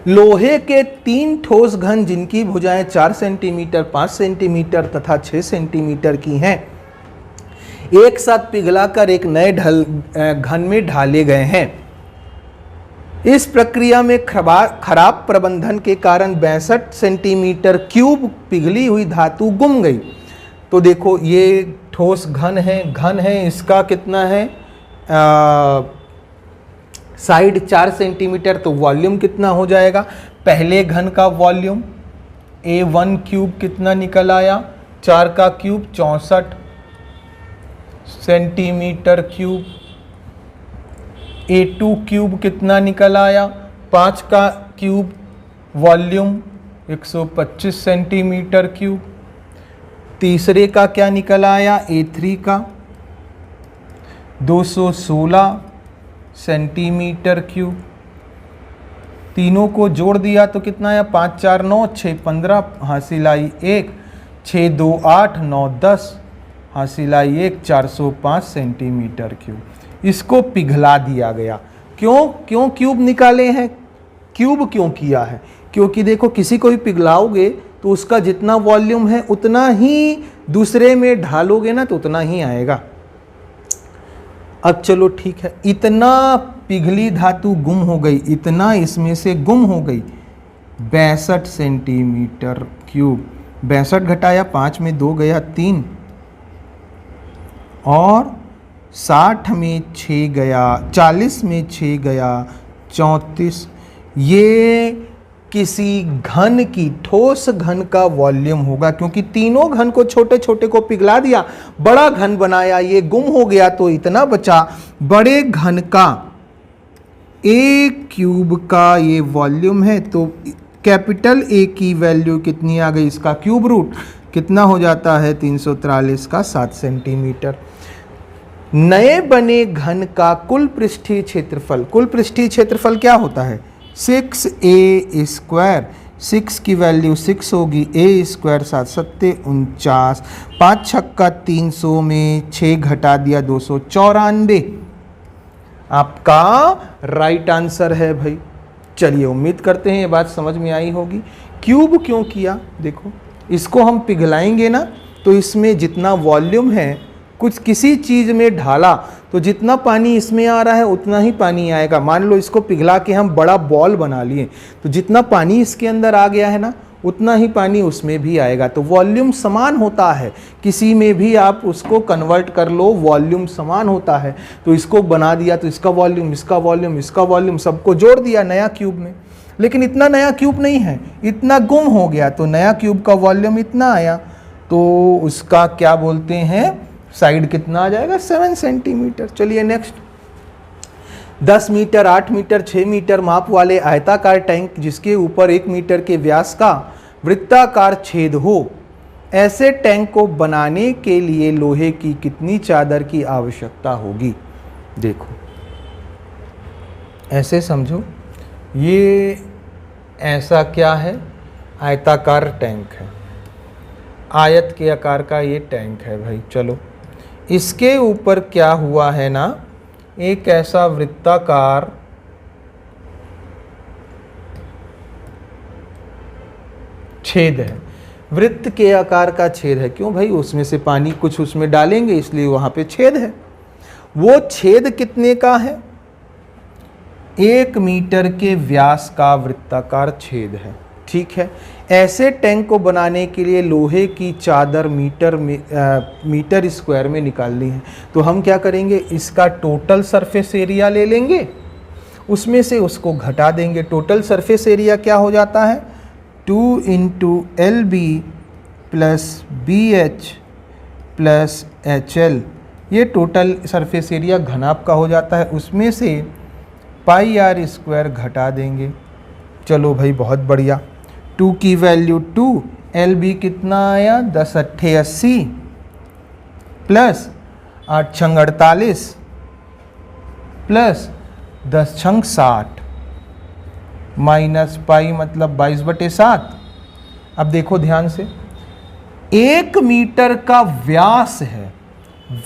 लोहे के 3 ठोस घन जिनकी भुजाएं 4 सेंटीमीटर, 5 सेंटीमीटर तथा 6 सेंटीमीटर की हैं, एक साथ पिघलाकर एक नए घन में ढाले गए हैं। इस प्रक्रिया में खराब प्रबंधन के कारण 62 सेंटीमीटर क्यूब पिघली हुई धातु गुम गई। तो देखो ये ठोस घन है, इसका कितना है साइड 4 सेंटीमीटर, तो वॉल्यूम कितना हो जाएगा, पहले घन का वॉल्यूम A1 क्यूब कितना निकल आया, 4 का cube 64 centimetre cube, A2 cube कितना निकल आया, 5 का क्यूब वॉल्यूम 125 सेंटीमीटर क्यूब, तीसरे का क्या निकल आया A3 का 216 सेंटीमीटर क्यूब, तीनों को जोड़ दिया तो कितना आया 5 4 9 6 15, हासिल आई 1, 6 2 8 9 10, हासिल आई 1, 405 सेंटीमीटर क्यूब। इसको पिघला दिया गया। क्यों क्यूब निकाले हैं, क्यूब क्यों किया है, क्योंकि देखो किसी को भी पिघलाओगे तो उसका जितना वॉल्यूम है उतना ही दूसरे में ढालोगे ना तो उतना ही आएगा। अब चलो ठीक है, इतना पिघली धातु गुम हो गई, इतना इसमें से गुम हो गई 62 सेंटीमीटर क्यूब, 62 घटाया 5 में 2 गया 3, और 60 में 6 गया, 40 में 6 गया 34। ये किसी घन की, ठोस घन का वॉल्यूम होगा, क्योंकि तीनों घन को छोटे छोटे को पिघला दिया, बड़ा घन बनाया, ये गुम हो गया तो इतना बचा। बड़े घन का ए क्यूब का ये वॉल्यूम है, तो कैपिटल ए की वैल्यू कितनी आ गई, इसका क्यूब रूट कितना हो जाता है 343 का 7 सेंटीमीटर। नए बने घन का कुल पृष्ठीय क्षेत्रफल, कुल पृष्ठीय क्षेत्रफल क्या होता है 6a स्क्वायर, 6 की वैल्यू 6 होगी, a स्क्वायर 7 7 49, 5 छक्का 300 में 6 घटा दिया 294, आपका राइट आंसर है भाई। चलिए उम्मीद करते हैं ये बात समझ में आई होगी। क्यूब क्यों किया, देखो इसको हम पिघलाएंगे ना तो इसमें जितना वॉल्यूम है, कुछ किसी चीज़ में ढाला तो जितना पानी इसमें आ रहा है उतना ही पानी आएगा। मान लो इसको पिघला के हम बड़ा बॉल बना लिए तो जितना पानी इसके अंदर आ गया है ना उतना ही पानी उसमें भी आएगा। तो वॉल्यूम समान होता है, किसी में भी आप उसको कन्वर्ट कर लो, वॉल्यूम समान होता है। तो इसको बना दिया तो इसका वॉल्यूम, इसका वॉल्यूम, इसका वॉल्यूम सबको जोड़ दिया नया क्यूब में। लेकिन इतना नया क्यूब नहीं है, इतना गुम हो गया, तो नया क्यूब का वॉल्यूम इतना आया, तो उसका क्या बोलते हैं, साइड कितना आ जाएगा, 7 सेंटीमीटर। चलिए नेक्स्ट, 10 मीटर, 8 मीटर, 6 मीटर माप वाले आयताकार टैंक जिसके ऊपर 1 मीटर के व्यास का वृत्ताकार छेद हो, ऐसे टैंक को बनाने के लिए लोहे की कितनी चादर की आवश्यकता होगी। देखो ऐसे समझो, ये ऐसा क्या है, आयताकार टैंक है, आयत के आकार का ये टैंक है भाई। चलो इसके ऊपर क्या हुआ है ना, एक ऐसा वृत्ताकार छेद है, वृत्त के आकार का छेद है। क्यों भाई, उसमें से पानी कुछ उसमें डालेंगे इसलिए वहां पे छेद है। वो छेद कितने का है, 1 मीटर के व्यास का वृत्ताकार छेद है। ठीक है, ऐसे टैंक को बनाने के लिए लोहे की चादर मीटर स्क्वायर में निकालनी है। तो हम क्या करेंगे, इसका टोटल सरफेस एरिया ले लेंगे, उसमें से उसको घटा देंगे। टोटल सरफेस एरिया क्या हो जाता है, 2 × LB plus BH plus HL, ये टोटल सरफेस एरिया घनाभ का हो जाता है। उसमें से πr² घटा देंगे। चलो भाई बहुत बढ़िया, 2 की वैल्यू 2, LB कितना आया, 10 × 80 प्लस 8 × 48 प्लस 10 × 60 माइनस पाई मतलब 22/7। अब देखो ध्यान से, 1 मीटर का व्यास है,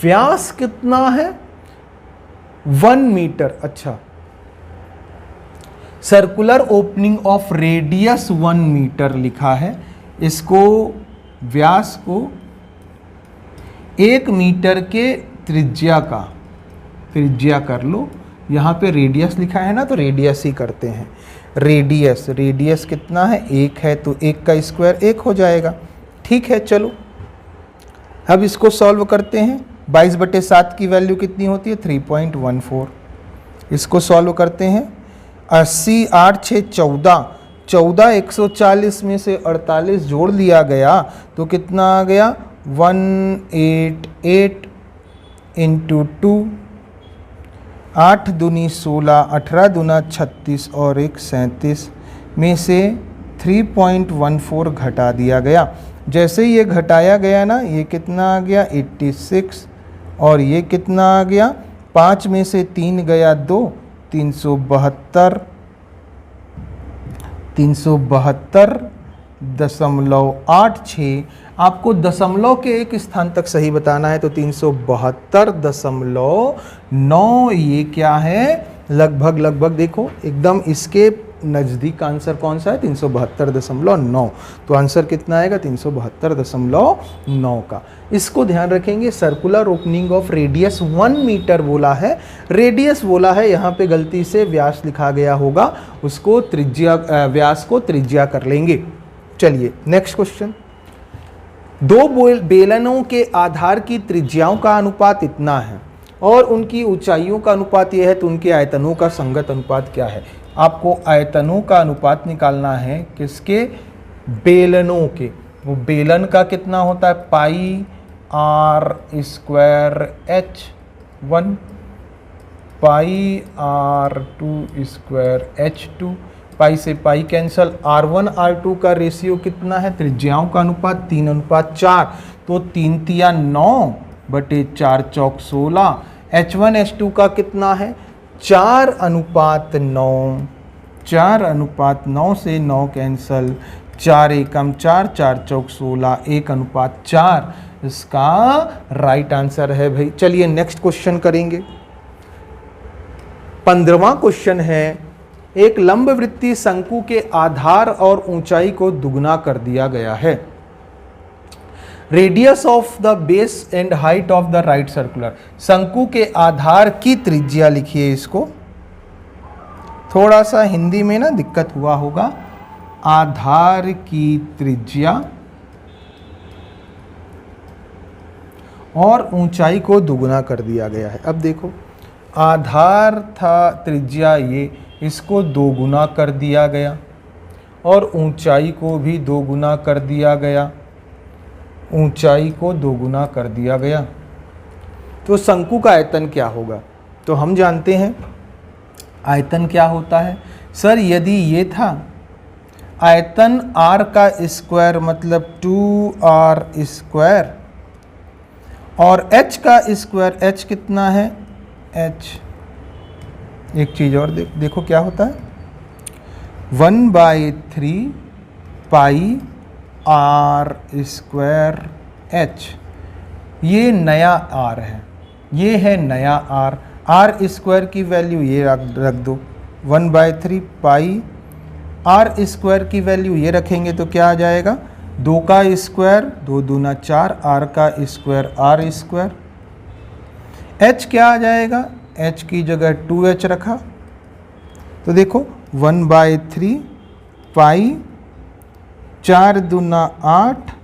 व्यास कितना है, 1 मीटर। अच्छा, circular opening of radius 1 metre लिखा है, इसको व्यास को 1 मीटर के त्रिज्या का त्रिज्या कर लो। यहाँ पे रेडियस लिखा है ना, तो रेडियस ही करते हैं। रेडियस कितना है, 1 है, तो 1 का स्क्वायर 1 हो जाएगा। ठीक है, चलो अब इसको सॉल्व करते हैं। 22/7 की वैल्यू कितनी होती है, 3.14। इसको सॉल्व करते हैं, 80 8 6 14, 14 140 में से 48 जोड़ लिया गया तो कितना आ गया, 188 × 2, 8 दूनी 16, 18 दूना 36 और 1 37 में से 3.14 घटा दिया गया। जैसे ये घटाया गया ना, ये कितना आ गया, 86, और ये कितना आ गया, 5 में से 3 गया 2, 372.86। आपको दशमलव के एक स्थान तक सही बताना है, तो 372.9। ये क्या है, लगभग देखो एकदम इसके नज़दीक आंसर कौन सा है, 372.9। तो आंसर कितना आएगा, 372.9 का। इसको ध्यान रखेंगे, circular opening of radius 1 metre बोला है, रेडियस बोला है, यहाँ पे गलती से व्यास लिखा गया होगा, उसको त्रिज्या, व्यास को त्रिज्या कर लेंगे। चलिए नेक्स्ट क्वेश्चन, 2 बेलनों के आधार की त्रिज्याओं का अनुपात इतना है और उनकी ऊंचाइयों का अनुपात यह है, तो उनके आयतनों का संगत अनुपात क्या है। आपको आयतनों का अनुपात निकालना है, किसके, बेलनों के। वो बेलन का कितना होता है, πr² H1 πr² H2, पाई से पाई कैंसल, R1 R2 का रेशियो कितना है, त्रिज्याओं का अनुपात 3:4, तो 3 तिया 9 बटे 4 चौक 16। H1 H2 का कितना है, 4:9, 4:9 से 9 कैंसल, 4 एकम 4, 4 चौक 16, 1:4। इसका राइट आंसर है भाई। चलिए नेक्स्ट क्वेश्चन करेंगे। 15वां क्वेश्चन है, एक लंबवृत्तीय शंकु के आधार और ऊंचाई को दुगना कर दिया गया है। Radius of the base and height of the right circular, शंकु के आधार की त्रिज्या लिखिए। इसको थोड़ा सा हिंदी में ना दिक्कत हुआ होगा, आधार की त्रिज्या और ऊंचाई को दुगना कर दिया गया है। अब देखो, आधार था त्रिज्या ये, इसको 2 गुना कर दिया गया और ऊंचाई को भी 2 गुना कर दिया गया, ऊंचाई को 2 गुना कर दिया गया। तो शंकु का आयतन क्या होगा? तो हम जानते हैं आयतन क्या होता है। सर यदि ये था आयतन r का स्क्वायर मतलब 2r स्क्वायर और h का स्क्वायर, h कितना है h, एक चीज़ और देखो क्या होता है 1/3 पाई r स्क्वायर h। ये नया r है, ये है नया r स्क्वायर की वैल्यू ये रख दो 1/3 पाई r स्क्वायर की वैल्यू ये रखेंगे तो क्या आ जाएगा 2 का स्क्वायर 2 दूना 4, r का स्क्वायर r स्क्वायर। h क्या आ जाएगा, h की जगह 2h रखा तो देखो 1/3 पाई 4 दूना 8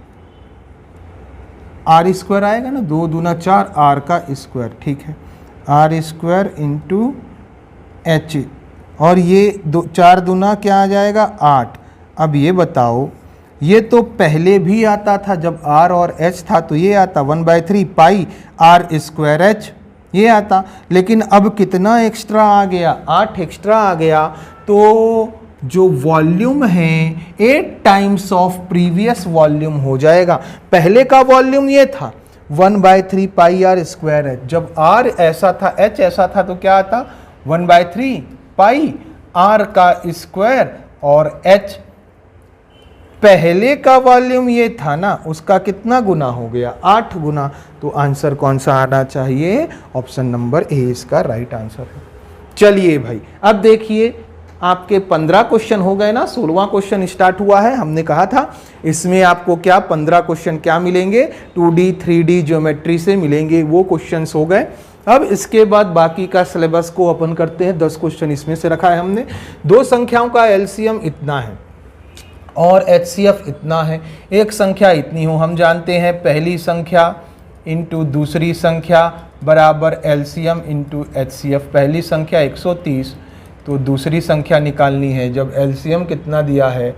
r स्क्वायर आएगा ना, 2 दूना 4 r का स्क्वायर, ठीक है r स्क्वायर इंटू h। और ये 4 दूना क्या आ जाएगा 8। अब ये बताओ ये तो पहले भी आता था जब r और h था, तो ये आता 1/3 पाई r स्क्वायर h, ये आता। लेकिन अब कितना एक्स्ट्रा आ गया, 8 एक्स्ट्रा आ गया। तो जो वॉल्यूम है 8 टाइम्स ऑफ प्रीवियस वॉल्यूम हो जाएगा। पहले का वॉल्यूम ये था 1/3 पाई r स्क्वायर h, जब r ऐसा था h ऐसा था तो क्या आता 1/3 पाई r का स्क्वायर और h पहले का वॉल्यूम ये था ना, उसका कितना गुना हो गया 8 गुना। तो आंसर कौन सा आना चाहिए, ऑप्शन नंबर ए इसका राइट आंसर है। चलिए भाई अब देखिए आपके 15 क्वेश्चन हो गए ना, 16वां क्वेश्चन स्टार्ट हुआ है। हमने कहा था इसमें आपको क्या 15 क्वेश्चन क्या मिलेंगे 2D 3D ज्योमेट्री से मिलेंगे, वो क्वेश्चंस हो गए। अब इसके बाद बाकी का सिलेबस को ओपन करते हैं। 10 क्वेश्चन इसमें से रखा है हमने। 2 संख्याओं का एलसीएम इतना है और एचसीएफ इतना है। एक संख्या इतनी हो, हम जानते हैं पहली संख्या इंटू दूसरी संख्या बराबर एलसीएम इंटू एचसीएफ। पहली संख्या 130 तो दूसरी संख्या निकालनी है जब एलसीएम कितना दिया है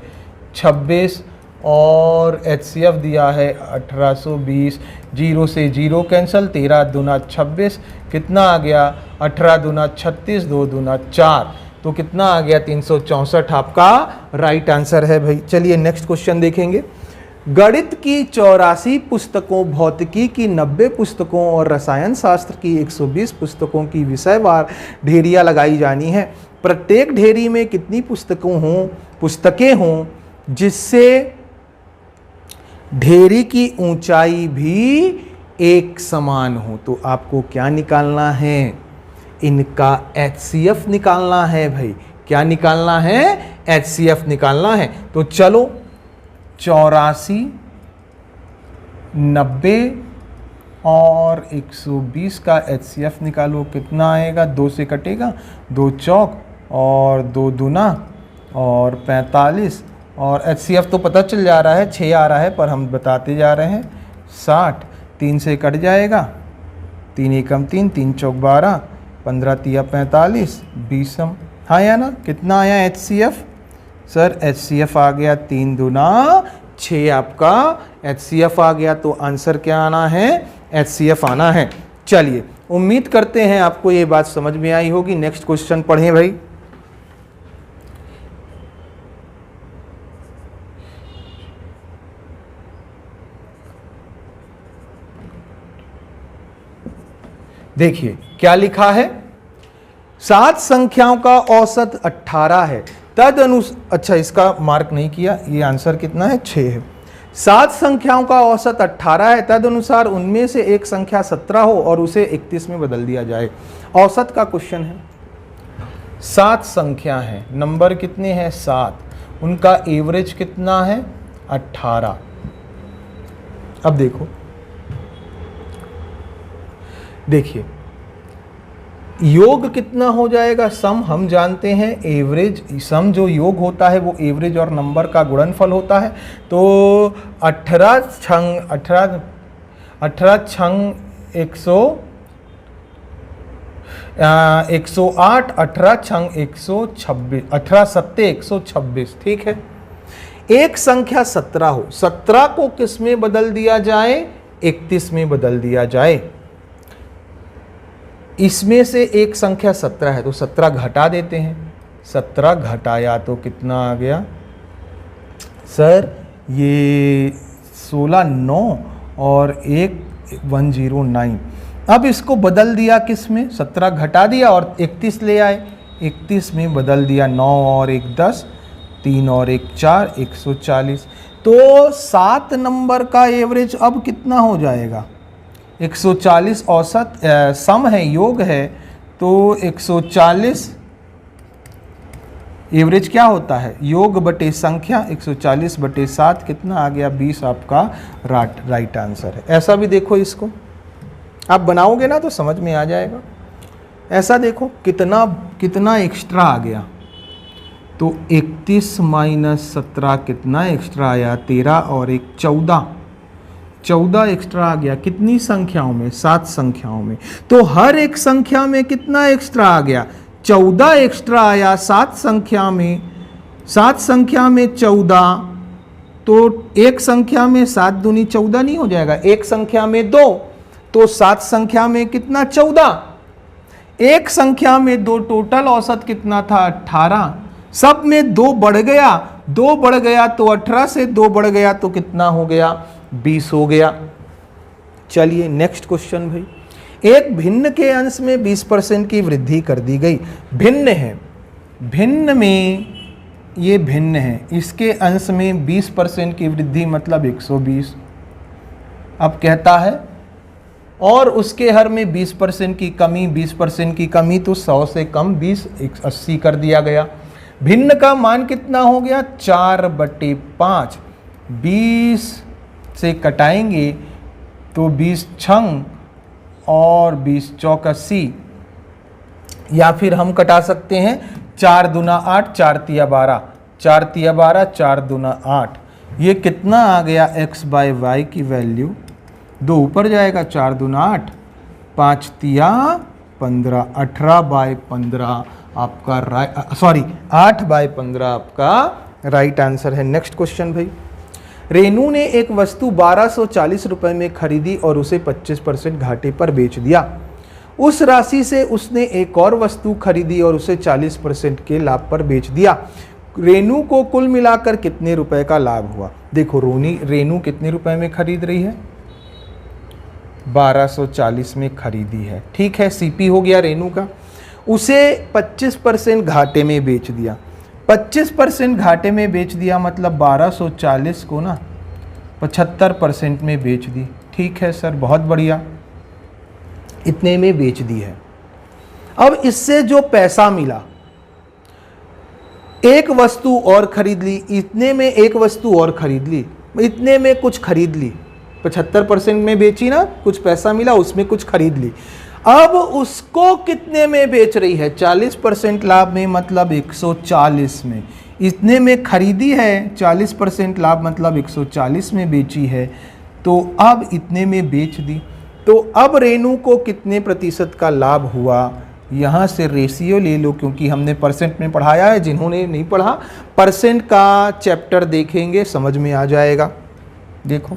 26 और एचसीएफ दिया है 1820। 0 से 0 कैंसिल, 13 दूना 26, कितना आ गया 18 दूना 36, 2 दूना 4, तो कितना आ गया 364 आपका राइट आंसर है भाई। चलिए नेक्स्ट क्वेश्चन देखेंगे। गणित की 84 पुस्तकों, भौतिकी की 90 पुस्तकों और रसायन शास्त्र की 120 पुस्तकों की विषयवार ढेरियां लगाई जानी है। प्रत्येक ढेरी में कितनी पुस्तकें हों जिससे ढेरी की ऊंचाई भी एक समान हो। तो आपको क्या निकालना है, इनका HCF निकालना है भाई। क्या निकालना है, HCF निकालना है। तो चलो 84, 90 और 120 का HCF निकालो, कितना आएगा 2 से कटेगा, 2 चौक और 2 दूना और 45 और HCF तो पता चल जा रहा है 6 आ रहा है पर हम बताते जा रहे हैं 60। 3 से कट जाएगा, 3 एकम 3, 3 चौक 12, 15 तिया 45, 20 हाँ या ना। कितना आया HCF, सर HCF आ गया 3 दूना 6 आपका HCF आ गया। तो आंसर क्या आना है, HCF आना है। चलिए उम्मीद करते हैं आपको ये बात समझ में आई होगी। नेक्स्ट क्वेश्चन पढ़ें भाई। देखिए क्या लिखा है, 7 संख्याओं का औसत 18 है, अच्छा इसका मार्क नहीं किया, ये आंसर कितना है 6 है। 7 संख्याओं का औसत 18 है, तदनुसार उनमें से एक संख्या 17 हो और उसे 31 में बदल दिया जाए। औसत का क्वेश्चन है। 7 संख्या है, नंबर कितने हैं 7, उनका एवरेज कितना है 18। अब देखिए योग कितना हो जाएगा, सम हम जानते हैं एवरेज, सम जो योग होता है वो एवरेज और नंबर का गुणनफल होता है। तो 18 छंग 100 108, 18 छंग 126, 18 सत्ते 126, ठीक है। एक संख्या 17 हो, 17 को किस में बदल दिया जाए? 31 में बदल दिया जाए। इसमें से एक संख्या 17 है तो 17 घटा देते हैं। 17 घटाया तो कितना आ गया सर? ये 16, 9 और 1 109। अब इसको बदल दिया किस में? 17 घटा दिया और 31 ले आए। 31 में बदल दिया, 9 और 1 10, 3 और 1 4, 140। तो 7 नंबर का एवरेज अब कितना हो जाएगा? 140 औसत सम है, योग है, तो 140 एवरेज क्या होता है? योग बटे संख्या। 140 बटे 7 कितना आ गया? 20 आपका राइट आंसर है। ऐसा भी देखो, इसको आप बनाओगे ना तो समझ में आ जाएगा। ऐसा देखो कितना कितना एक्स्ट्रा आ गया। तो 31 माइनस 17 कितना एक्स्ट्रा आया? 13 और 1 14, 14 एक्स्ट्रा आ गया। कितनी संख्याओं में? 7 संख्याओं में। तो हर एक संख्या में कितना एक्स्ट्रा आ गया? 14 एक्स्ट्रा आया 7 संख्या में। 7 संख्या में 14, तो एक संख्या में 7 दूनी 14 नहीं हो जाएगा? एक संख्या में 2, तो 7 संख्या में कितना? 14। एक संख्या में 2, टोटल औसत कितना था? 18। सब में 2 बढ़ गया, 2 बढ़ गया तो 18 से 2 बढ़ गया तो कितना हो गया? 20 हो गया। चलिए नेक्स्ट क्वेश्चन भाई। एक भिन्न के अंश में 20% की वृद्धि कर दी गई। भिन्न है, भिन्न में ये भिन्न है, इसके अंश में 20% की वृद्धि मतलब 120। अब कहता है और उसके हर में 20% की कमी, 20% की कमी तो 100 से कम 20, 80 कर दिया गया। भिन्न का मान कितना हो गया? 4/5। 20 से कटाएंगे तो 20 छंग और 20 चौक 80, या फिर हम कटा सकते हैं 4 दूना 8, 4 तिया 12, 4 तिया 12, 4 दूना 8। ये कितना आ गया? x बाय वाई की वैल्यू 2 ऊपर जाएगा, 4 दूना 8, 5 तिया 15, 18/15 आपका 8 बाय 15 आपका राइट आंसर है। नेक्स्ट क्वेश्चन भाई। रेनू ने एक वस्तु 1240 रुपए में खरीदी और उसे 25% घाटे पर बेच दिया। उस राशि से उसने एक और वस्तु खरीदी और उसे 40% के लाभ पर बेच दिया। रेनू को कुल मिलाकर कितने रुपए का लाभ हुआ? देखो रेनू कितने रुपए में खरीद रही है? 1240 में खरीदी है, ठीक है। सीपी हो गया रेनू का। उसे 25% घाटे में बेच दिया। 25% घाटे में बेच दिया मतलब 1240 को ना 75% में बेच दी। ठीक है सर, बहुत बढ़िया, इतने में बेच दी है। अब इससे जो पैसा मिला, एक वस्तु और खरीद ली, इतने में एक वस्तु और खरीद ली, इतने में कुछ खरीद ली, 75% में बेची ना, कुछ पैसा मिला, उसमें कुछ खरीद ली। अब उसको कितने में बेच रही है? 40% लाभ में मतलब 140 में। इतने में खरीदी है, 40% लाभ मतलब 140 में बेची है, तो अब इतने में बेच दी। तो अब रेनू को कितने प्रतिशत का लाभ हुआ? यहाँ से रेशियो ले लो, क्योंकि हमने परसेंट में पढ़ाया है। जिन्होंने नहीं पढ़ा, परसेंट का चैप्टर देखेंगे, समझ में आ जाएगा। देखो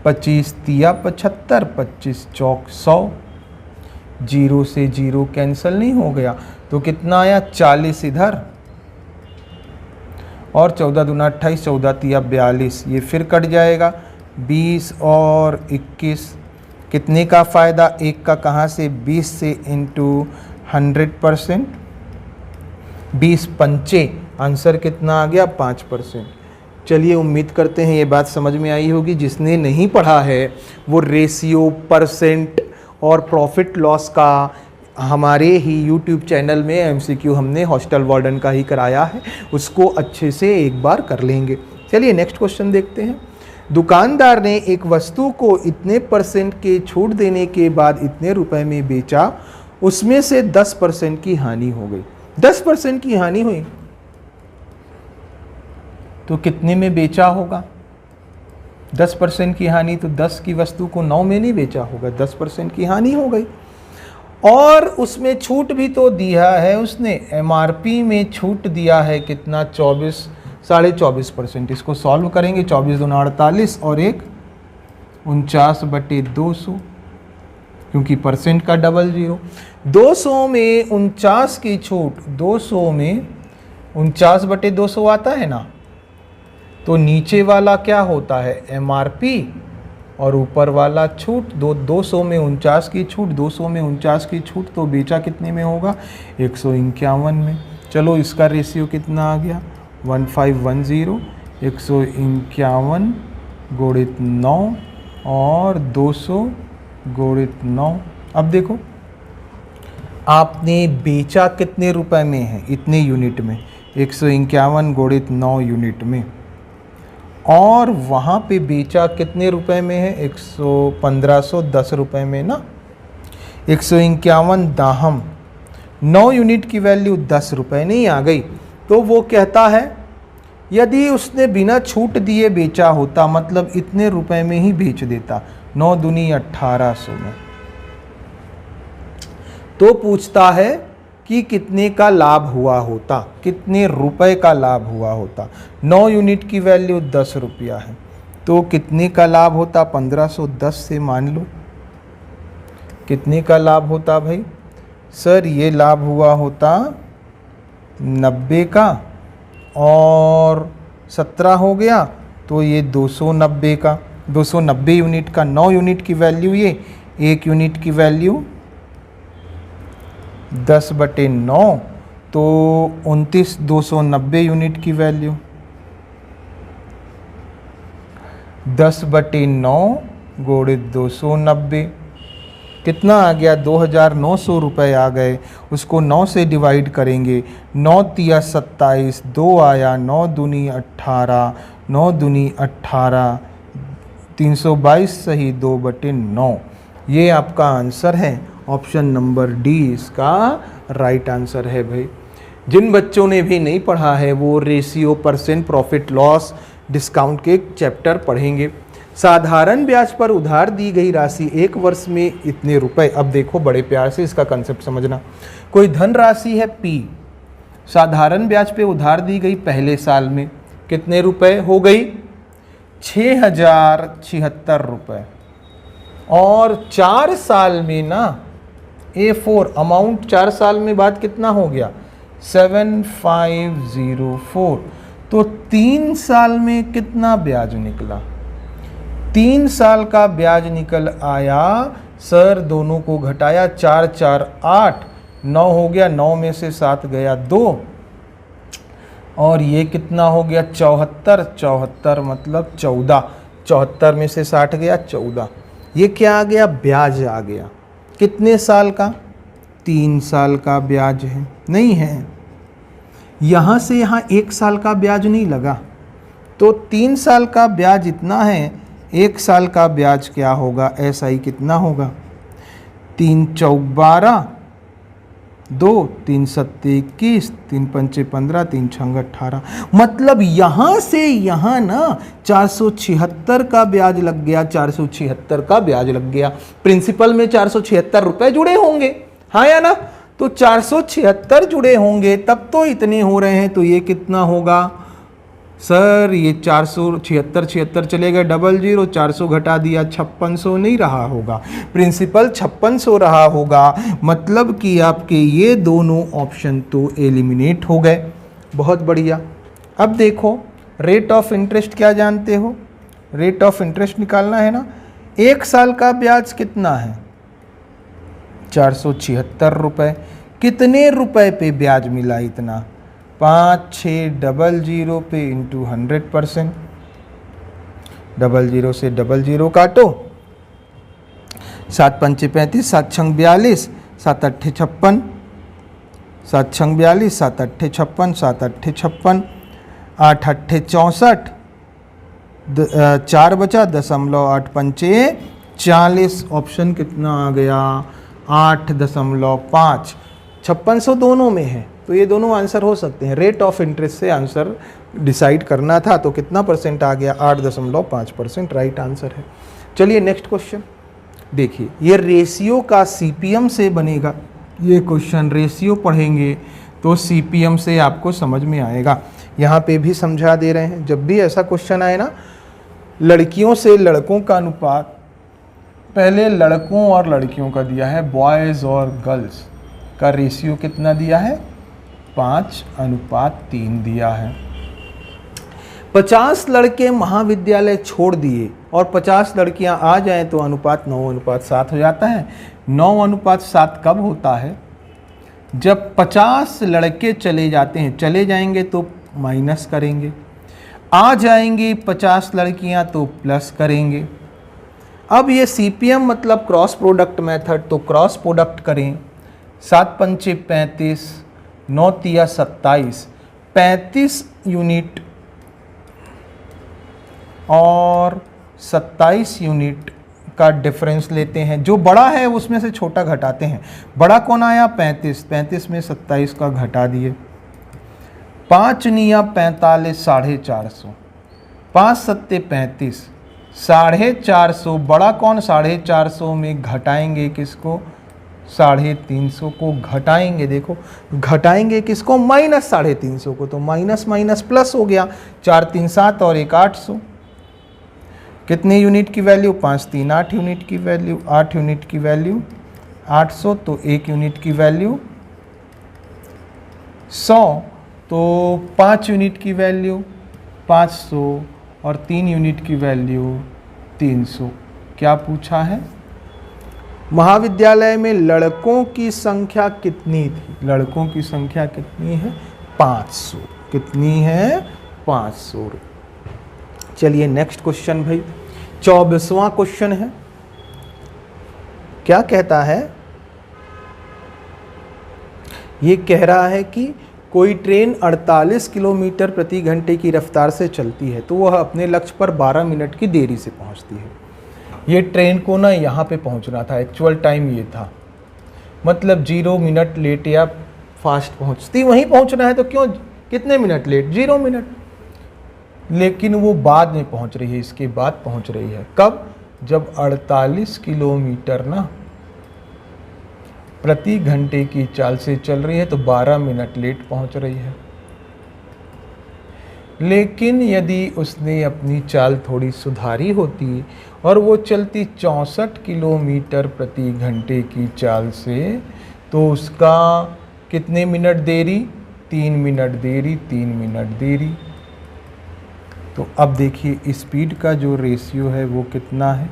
25 तिया 75, 25 चौक 100, 0 से 0 कैंसिल नहीं हो गया, तो कितना आया? 40 इधर और 14 दूना 28, 14 तिया 42, ये फिर कट जाएगा। 20 और 21, कितने का फ़ायदा? एक का कहाँ से? 20 से इंटू 100%, 20 पंचे, आंसर कितना आ गया? 5%। चलिए, उम्मीद करते हैं ये बात समझ में आई होगी। जिसने नहीं पढ़ा है वो रेशियो, परसेंट और प्रॉफिट लॉस का हमारे ही YouTube चैनल में MCQ हमने हॉस्टल वार्डन का ही कराया है, उसको अच्छे से एक बार कर लेंगे। चलिए नेक्स्ट क्वेश्चन देखते हैं। दुकानदार ने एक वस्तु को इतने % के छूट देने के बाद इतने रुपए में बेचा, उसमें से 10% की हानि हो गई। 10% की हानि हुई तो कितने में बेचा होगा? 10% की हानि तो 10 की वस्तु को 9 में नहीं बेचा होगा, 10% की हानि हो गई। और उसमें छूट भी तो दिया है उसने, एमआरपी में छूट दिया है कितना, 24.5%। इसको सॉल्व करेंगे, 24 दूना 48 और एक 49/200, क्योंकि परसेंट का डबल जीरो। 200 में 49 की छूट, 200 में 49/200 आता है ना, तो नीचे वाला क्या होता है, एमआरपी, और ऊपर वाला छूट। 200 में 49 की छूट, 200 में 49 की छूट, तो बेचा कितने में होगा, 151 में। चलो इसका रेशियो कितना आ गया, 1510, 151 गुणित 9 और 200 गुणित 9। अब देखो आपने बेचा कितने रुपए में है, इतने यूनिट में, 151 गुणित 9 यूनिट में, और वहाँ पे बेचा कितने रुपए में है, 1510 रुपए में ना। 151 दाहम 9 यूनिट की वैल्यू 10 रुपए नहीं आ गई, तो वो कहता है यदि उसने बिना छूट दिए बेचा होता, मतलब इतने रुपए में ही बेच देता, 9 दूनी 1800 में, तो पूछता है कि कितने का लाभ हुआ होता, कितने रुपए का लाभ हुआ होता। 9 यूनिट की वैल्यू 10 रुपया है, तो कितने का लाभ होता, 1510 से मान लो कितने का लाभ होता भाई। सर ये लाभ हुआ होता 90 का, और 17 हो गया, तो ये 290 का, 290 यूनिट का। 9 यूनिट की वैल्यू ये, 1 यूनिट की वैल्यू 10/9, तो 290 यूनिट की वैल्यू 10/9 गुणित 290 कितना आ गया, 2900 रुपये आ गए। उसको 9 से डिवाइड करेंगे, 9 तिया 27, 2 आया, 9 दूनी 18, 9 दूनी 18, 322 सही, 2/9। ये आपका आंसर है, ऑप्शन नंबर डी इसका राइट आंसर है भाई। जिन बच्चों ने भी नहीं पढ़ा है वो ratio, percent, profit loss, discount के चैप्टर पढ़ेंगे। साधारण ब्याज पर उधार दी गई राशि 1 वर्ष में इतने रुपए। अब देखो बड़े प्यार से इसका कंसेप्ट समझना। कोई धन राशि है P, साधारण ब्याज पे उधार दी गई पहले साल में कितने रुपए हो गई, 6076 रुपए, और 4 साल में ना A4 अमाउंट 4 साल में बाद कितना हो गया, 7504। तो 3 साल में कितना ब्याज निकला, 3 साल का ब्याज निकल आया सर, दोनों को घटाया, 4 4 8, 9 हो गया, 9 में से 7 गया 2, और ये कितना हो गया 74, 74 मतलब 14, 74 में से 60 गया 14। ये क्या आ गया, ब्याज आ गया। कितने साल का, 3 साल का ब्याज है, नहीं है, यहाँ से यहाँ 1 साल का ब्याज नहीं लगा, तो 3 साल का ब्याज इतना है, 1 साल का ब्याज क्या होगा, SI कितना होगा, 3 चौक 12, 2 3 7 21, 3 पंचे 15, 3 छंग 18। मतलब यहाँ से यहाँ ना 476 का ब्याज लग गया, 476 का ब्याज लग गया। प्रिंसिपल में 476 रुपए जुड़े होंगे, हाँ या ना, तो 476 जुड़े होंगे तब तो इतने हो रहे हैं, तो ये कितना होगा सर, ये 476 चलेगा, डबल जीरो, 400 घटा दिया, 5600 नहीं रहा होगा, प्रिंसिपल 5600 रहा होगा। मतलब कि आपके ये दोनों ऑप्शन तो एलिमिनेट हो गए। बहुत बढ़िया। अब देखो रेट ऑफ इंटरेस्ट क्या जानते हो, रेट ऑफ इंटरेस्ट निकालना है ना। 1 साल का ब्याज कितना है, 476 रुपये। कितने रुपए पे ब्याज मिला इतना, 5600 पे इंटू 100%, 00 से 00 काटो, 7 पंचे 35, 7 छंग 42, 7 अट्ठे 56, 7 छंग 42, 7 अट्ठे 56, 7 अट्ठे 56, 8 अट्ठे 64, 4 बचा, 0.8 पंचे 40। ऑप्शन कितना आ गया, 8.5। 5600 दोनों में है, तो ये दोनों आंसर हो सकते हैं। रेट ऑफ इंटरेस्ट से आंसर डिसाइड करना था, तो कितना परसेंट आ गया, 8.5% राइट आंसर है। चलिए नेक्स्ट क्वेश्चन। देखिए ये रेशियो का सीपीएम से बनेगा, ये क्वेश्चन रेशियो पढ़ेंगे तो सीपीएम से आपको समझ में आएगा। यहाँ पे भी समझा दे रहे हैं, जब भी ऐसा क्वेश्चन आए ना, लड़कियों से लड़कों का अनुपात, पहले लड़कों और लड़कियों का दिया है, बॉयज़ और गर्ल्स का रेशियो कितना दिया है, 5:3 दिया है। 50 लड़के महाविद्यालय छोड़ दिए और 50 लड़कियां आ जाएं तो अनुपात 9:7 हो जाता है। 9:7 कब होता है, जब 50 लड़के चले जाते हैं, चले जाएंगे तो माइनस करेंगे, आ जाएंगी 50 लड़कियां तो प्लस करेंगे। अब ये सीपीएम मतलब क्रॉस प्रोडक्ट मेथड, तो क्रॉस प्रोडक्ट करें, 7 पंचे 35, 9 तिया 27, 35 यूनिट और 27 यूनिट का डिफरेंस लेते हैं। जो बड़ा है उसमें से छोटा घटाते हैं। बड़ा कौन आया, 35, 35 में 27 का घटा दिए, 5 निया 45, 450, 5 सत्ते 35, 450, बड़ा कौन, 450 में घटाएंगे किसको, 350 को घटाएंगे। देखो घटाएंगे किसको, -350 को, तो माइनस माइनस प्लस हो गया, 4 3 7 और 1 800। कितने यूनिट की वैल्यू, 5 3 8 यूनिट की वैल्यू, 8 यूनिट की वैल्यू 800, तो 1 यूनिट की वैल्यू 100, तो 5 यूनिट की वैल्यू 500 और 3 यूनिट की वैल्यू 300। क्या पूछा है, महाविद्यालय में लड़कों की संख्या कितनी थी, लड़कों की संख्या कितनी है, 500। कितनी है, 500। चलिए नेक्स्ट क्वेश्चन भाई, 24वां क्वेश्चन है। क्या कहता है, ये कह रहा है कि कोई ट्रेन 48 किलोमीटर प्रति घंटे की रफ्तार से चलती है तो वह अपने लक्ष्य पर 12 मिनट की देरी से पहुंचती है। ये ट्रेन को ना यहाँ पे पहुंचना था, एक्चुअल टाइम ये था, मतलब 0 मिनट लेट या फास्ट पहुंचती, वहीं पहुंचना है तो क्यों, कितने मिनट लेट, 0 मिनट, लेकिन वो बाद में पहुंच रही है, इसके बाद पहुंच रही है। कब, जब 48 किलोमीटर ना प्रति घंटे की चाल से चल रही है तो 12 मिनट लेट पहुंच रही है। लेकिन यदि उसने अपनी चाल थोड़ी सुधारी होती और वो चलती 64 किलोमीटर प्रति घंटे की चाल से, तो उसका कितने मिनट देरी, 3 मिनट देरी, 3 मिनट देरी। तो अब देखिए स्पीड का जो रेशियो है वो कितना है,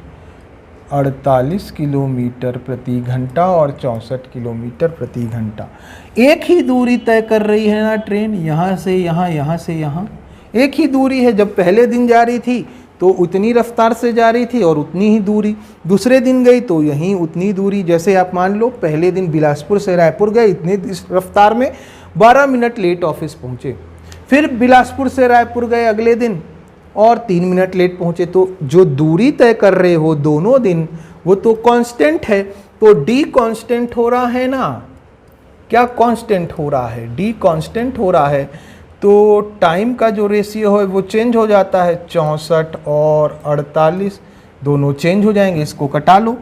48 किलोमीटर प्रति घंटा और 64 किलोमीटर प्रति घंटा। एक ही दूरी तय कर रही है ना ट्रेन, यहाँ से यहाँ, यहाँ से यहाँ, एक ही दूरी है। जब पहले दिन जा रही थी तो उतनी रफ्तार से जा रही थी और उतनी ही दूरी, दूसरे दिन गई तो यहीं उतनी दूरी। जैसे आप मान लो पहले दिन बिलासपुर से रायपुर गए, इतनी रफ्तार में 12 मिनट लेट ऑफिस पहुँचे, फिर बिलासपुर से रायपुर गए अगले दिन और 3 मिनट लेट पहुंचे। तो जो दूरी तय कर रहे हो दोनों दिन, वो तो कांस्टेंट है, तो डी कांस्टेंट हो रहा है ना। क्या कांस्टेंट हो रहा है, डी कांस्टेंट हो रहा है, तो टाइम का जो रेशियो है वो चेंज हो जाता है। 64 और 48 दोनों चेंज हो जाएंगे। इसको कटा लो,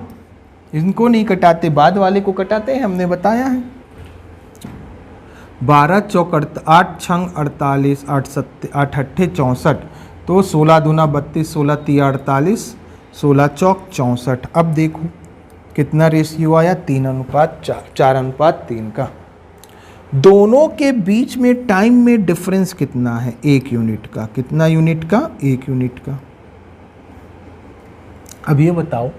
इनको नहीं कटाते, बाद वाले को कटाते हैं, हमने बताया है। 12 चौक 8 छंग 48, 8 अट्ठे 64, तो 16 दूना 32, 16 तिया 48, 16 चौक 64। अब देखो कितना रेशियो आया, 3:4, 4:3 का। दोनों के बीच में टाइम में डिफरेंस कितना है, 1 यूनिट का। कितना यूनिट का, 1 यूनिट का। अब ये बताओ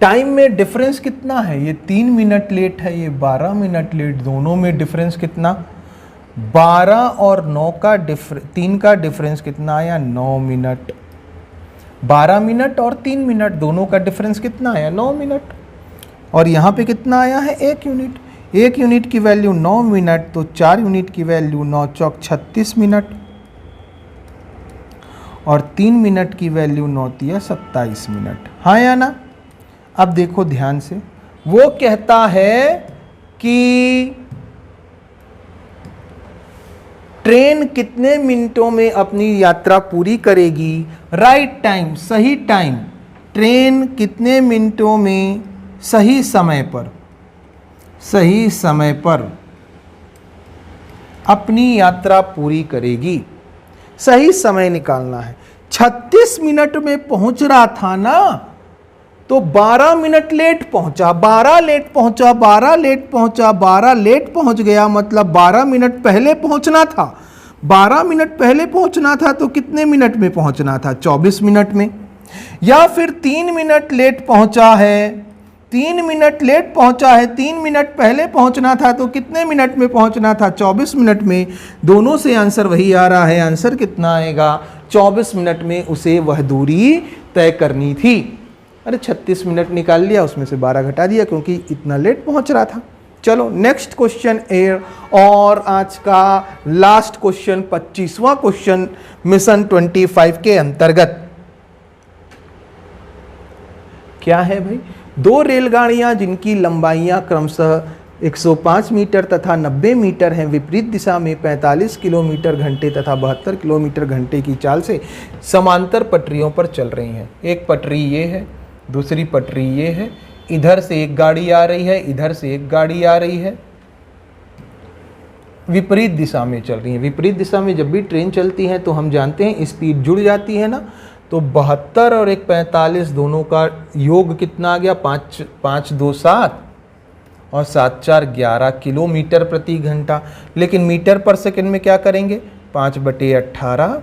टाइम में डिफरेंस कितना है, ये 3 मिनट लेट है, ये 12 मिनट लेट, दोनों में डिफरेंस कितना, 12 और 9 का 3 का डिफरेंस कितना आया, 9 मिनट। 12 मिनट और 3 मिनट दोनों का डिफरेंस कितना आया, 9 मिनट। और यहाँ पे कितना आया है, 1 यूनिट। 1 यूनिट की वैल्यू 9 मिनट, तो 4 यूनिट की वैल्यू 9 चौक 36 मिनट और 3 मिनट की वैल्यू 9 तिया 27 मिनट। हाँ या ना। अब देखो ध्यान से, वो कहता है कि ट्रेन कितने मिनटों में अपनी यात्रा पूरी करेगी। राइट टाइम, सही टाइम, ट्रेन कितने मिनटों में सही समय पर अपनी यात्रा पूरी करेगी। सही समय निकालना है। 36 मिनट में पहुंच रहा था ना, तो 12 मिनट लेट पहुंचा, 12 लेट पहुंचा, 12 लेट पहुंचा, 12 लेट पहुंच गया, मतलब 12 मिनट पहले पहुंचना था। 12 मिनट पहले पहुंचना था तो कितने मिनट में पहुंचना था? 24 मिनट में। या फिर 3 मिनट लेट पहुंचा है, 3 मिनट लेट पहुंचा है, 3 मिनट पहले पहुंचना था तो कितने मिनट में पहुंचना था? 24 मिनट में। दोनों से आंसर वही आ रहा है। आंसर कितना आएगा? 24 मिनट में उसे वह दूरी तय करनी थी। अरे 36 मिनट निकाल लिया, उसमें से 12 घटा दिया क्योंकि इतना लेट पहुंच रहा था। चलो नेक्स्ट क्वेश्चन है, और आज का लास्ट क्वेश्चन 25वां क्वेश्चन मिशन 25 के अंतर्गत क्या है भाई? 2 रेलगाड़ियां जिनकी लंबाइयां क्रमशः 105 मीटर तथा 90 मीटर हैं, विपरीत दिशा में 45 किलोमीटर घंटे तथा 72 किलोमीटर घंटे की चाल से समांतर पटरियों पर चल रही हैं। एक पटरी ये है, दूसरी पटरी ये है। इधर से एक गाड़ी आ रही है, इधर से एक गाड़ी आ रही है, विपरीत दिशा में चल रही है। विपरीत दिशा में जब भी ट्रेन चलती है तो हम जानते हैं स्पीड जुड़ जाती है ना, तो 72 और एक 45 दोनों का योग कितना आ गया? 5 2 7 और 7 4 11 किलोमीटर प्रति घंटा। लेकिन मीटर पर सेकंड में क्या करेंगे? 5/18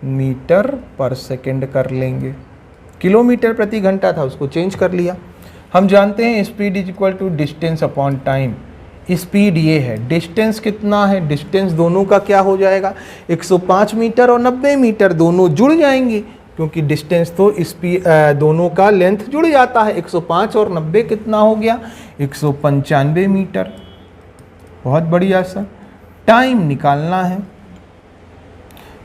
मीटर पर सेकंड कर लेंगे। किलोमीटर प्रति घंटा था, उसको चेंज कर लिया। हम जानते हैं speed is equal to distance upon time. Speed ये है, डिस्टेंस कितना है? डिस्टेंस दोनों का क्या हो जाएगा? 105 मीटर और 90 मीटर दोनों जुड़ जाएंगे, क्योंकि डिस्टेंस तो दोनों का लेंथ जुड़ जाता है। 105 और 90 कितना हो गया? 195 मीटर। बहुत बढ़िया सर। टाइम निकालना है।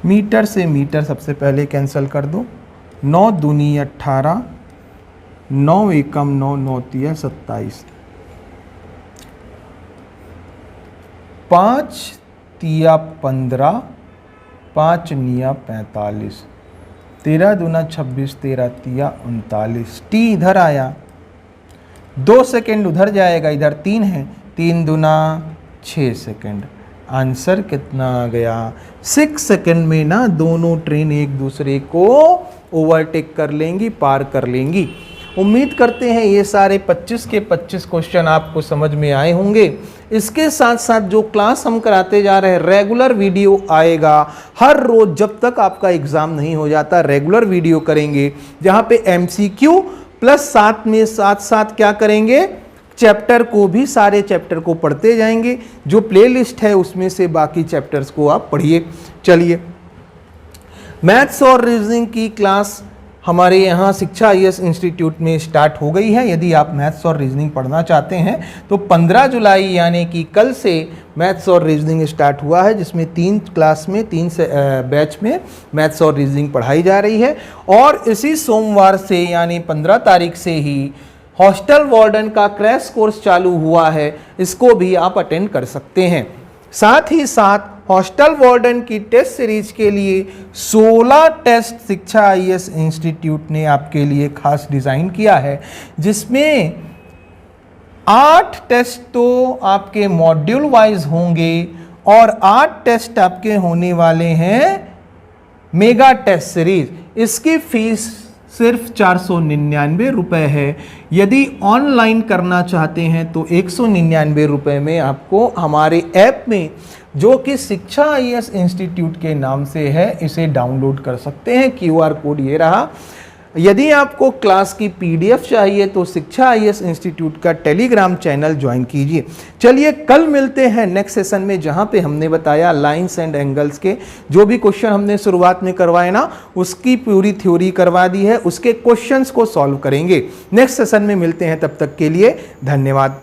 मीटर से मीटर सबसे पहले कैंसिल कर दो। 9 दूनी 18, 9 एकम 9, 9 तिया 27, 5 तिया 15, 5 निया 45, 13 दूना 26, 13 तिया 39। टी इधर आया, 2 सेकेंड उधर जाएगा, इधर 3 है, 3 दूना 6 सेकेंड। आंसर कितना आ गया? 6 सेकेंड में ना दोनों ट्रेन एक दूसरे को ओवरटेक कर लेंगी, पार कर लेंगी। उम्मीद करते हैं ये सारे 25 के 25 क्वेश्चन आपको समझ में आए होंगे। इसके साथ साथ जो क्लास हम कराते जा रहे हैं, रेगुलर वीडियो आएगा हर रोज जब तक आपका एग्जाम नहीं हो जाता। रेगुलर वीडियो करेंगे जहाँ पे MCQ प्लस साथ में साथ क्या करेंगे? चैप्टर को भी, सारे चैप्टर को पढ़ते जाएंगे। जो प्लेलिस्ट है उसमें से बाकी चैप्टर्स को आप पढ़िए। चलिए, मैथ्स और रीजनिंग की क्लास हमारे यहाँ शिक्षा IAS इंस्टीट्यूट में स्टार्ट हो गई है। यदि आप मैथ्स और रीजनिंग पढ़ना चाहते हैं तो 15 जुलाई यानी कि कल से मैथ्स और रीजनिंग स्टार्ट हुआ है, जिसमें 3 क्लास में 3 बैच में मैथ्स और रीजनिंग पढ़ाई जा रही है। और इसी सोमवार से यानी 15 तारीख से ही हॉस्टल वार्डन का क्रैश कोर्स चालू हुआ है, इसको भी आप अटेंड कर सकते हैं। साथ ही साथ हॉस्टल वार्डन की टेस्ट सीरीज के लिए 16 टेस्ट शिक्षा IAS इंस्टीट्यूट ने आपके लिए खास डिज़ाइन किया है, जिसमें 8 टेस्ट तो आपके मॉड्यूल वाइज होंगे और 8 टेस्ट आपके होने वाले हैं मेगा टेस्ट सीरीज। इसकी फीस सिर्फ 499 रुपये है। यदि ऑनलाइन करना चाहते हैं तो 199 रुपये में आपको हमारे ऐप में, जो कि शिक्षा IAS इंस्टीट्यूट के नाम से है, इसे डाउनलोड कर सकते हैं। QR कोड ये रहा। यदि आपको क्लास की PDF चाहिए तो शिक्षा IAS इंस्टीट्यूट का टेलीग्राम चैनल ज्वाइन कीजिए। चलिए, कल मिलते हैं नेक्स्ट सेशन में, जहां पे हमने बताया लाइंस एंड एंगल्स के जो भी क्वेश्चन हमने शुरुआत में करवाए ना, उसकी पूरी थ्योरी करवा दी है, उसके क्वेश्चंस को सॉल्व करेंगे। नेक्स्ट सेशन में मिलते हैं, तब तक के लिए धन्यवाद।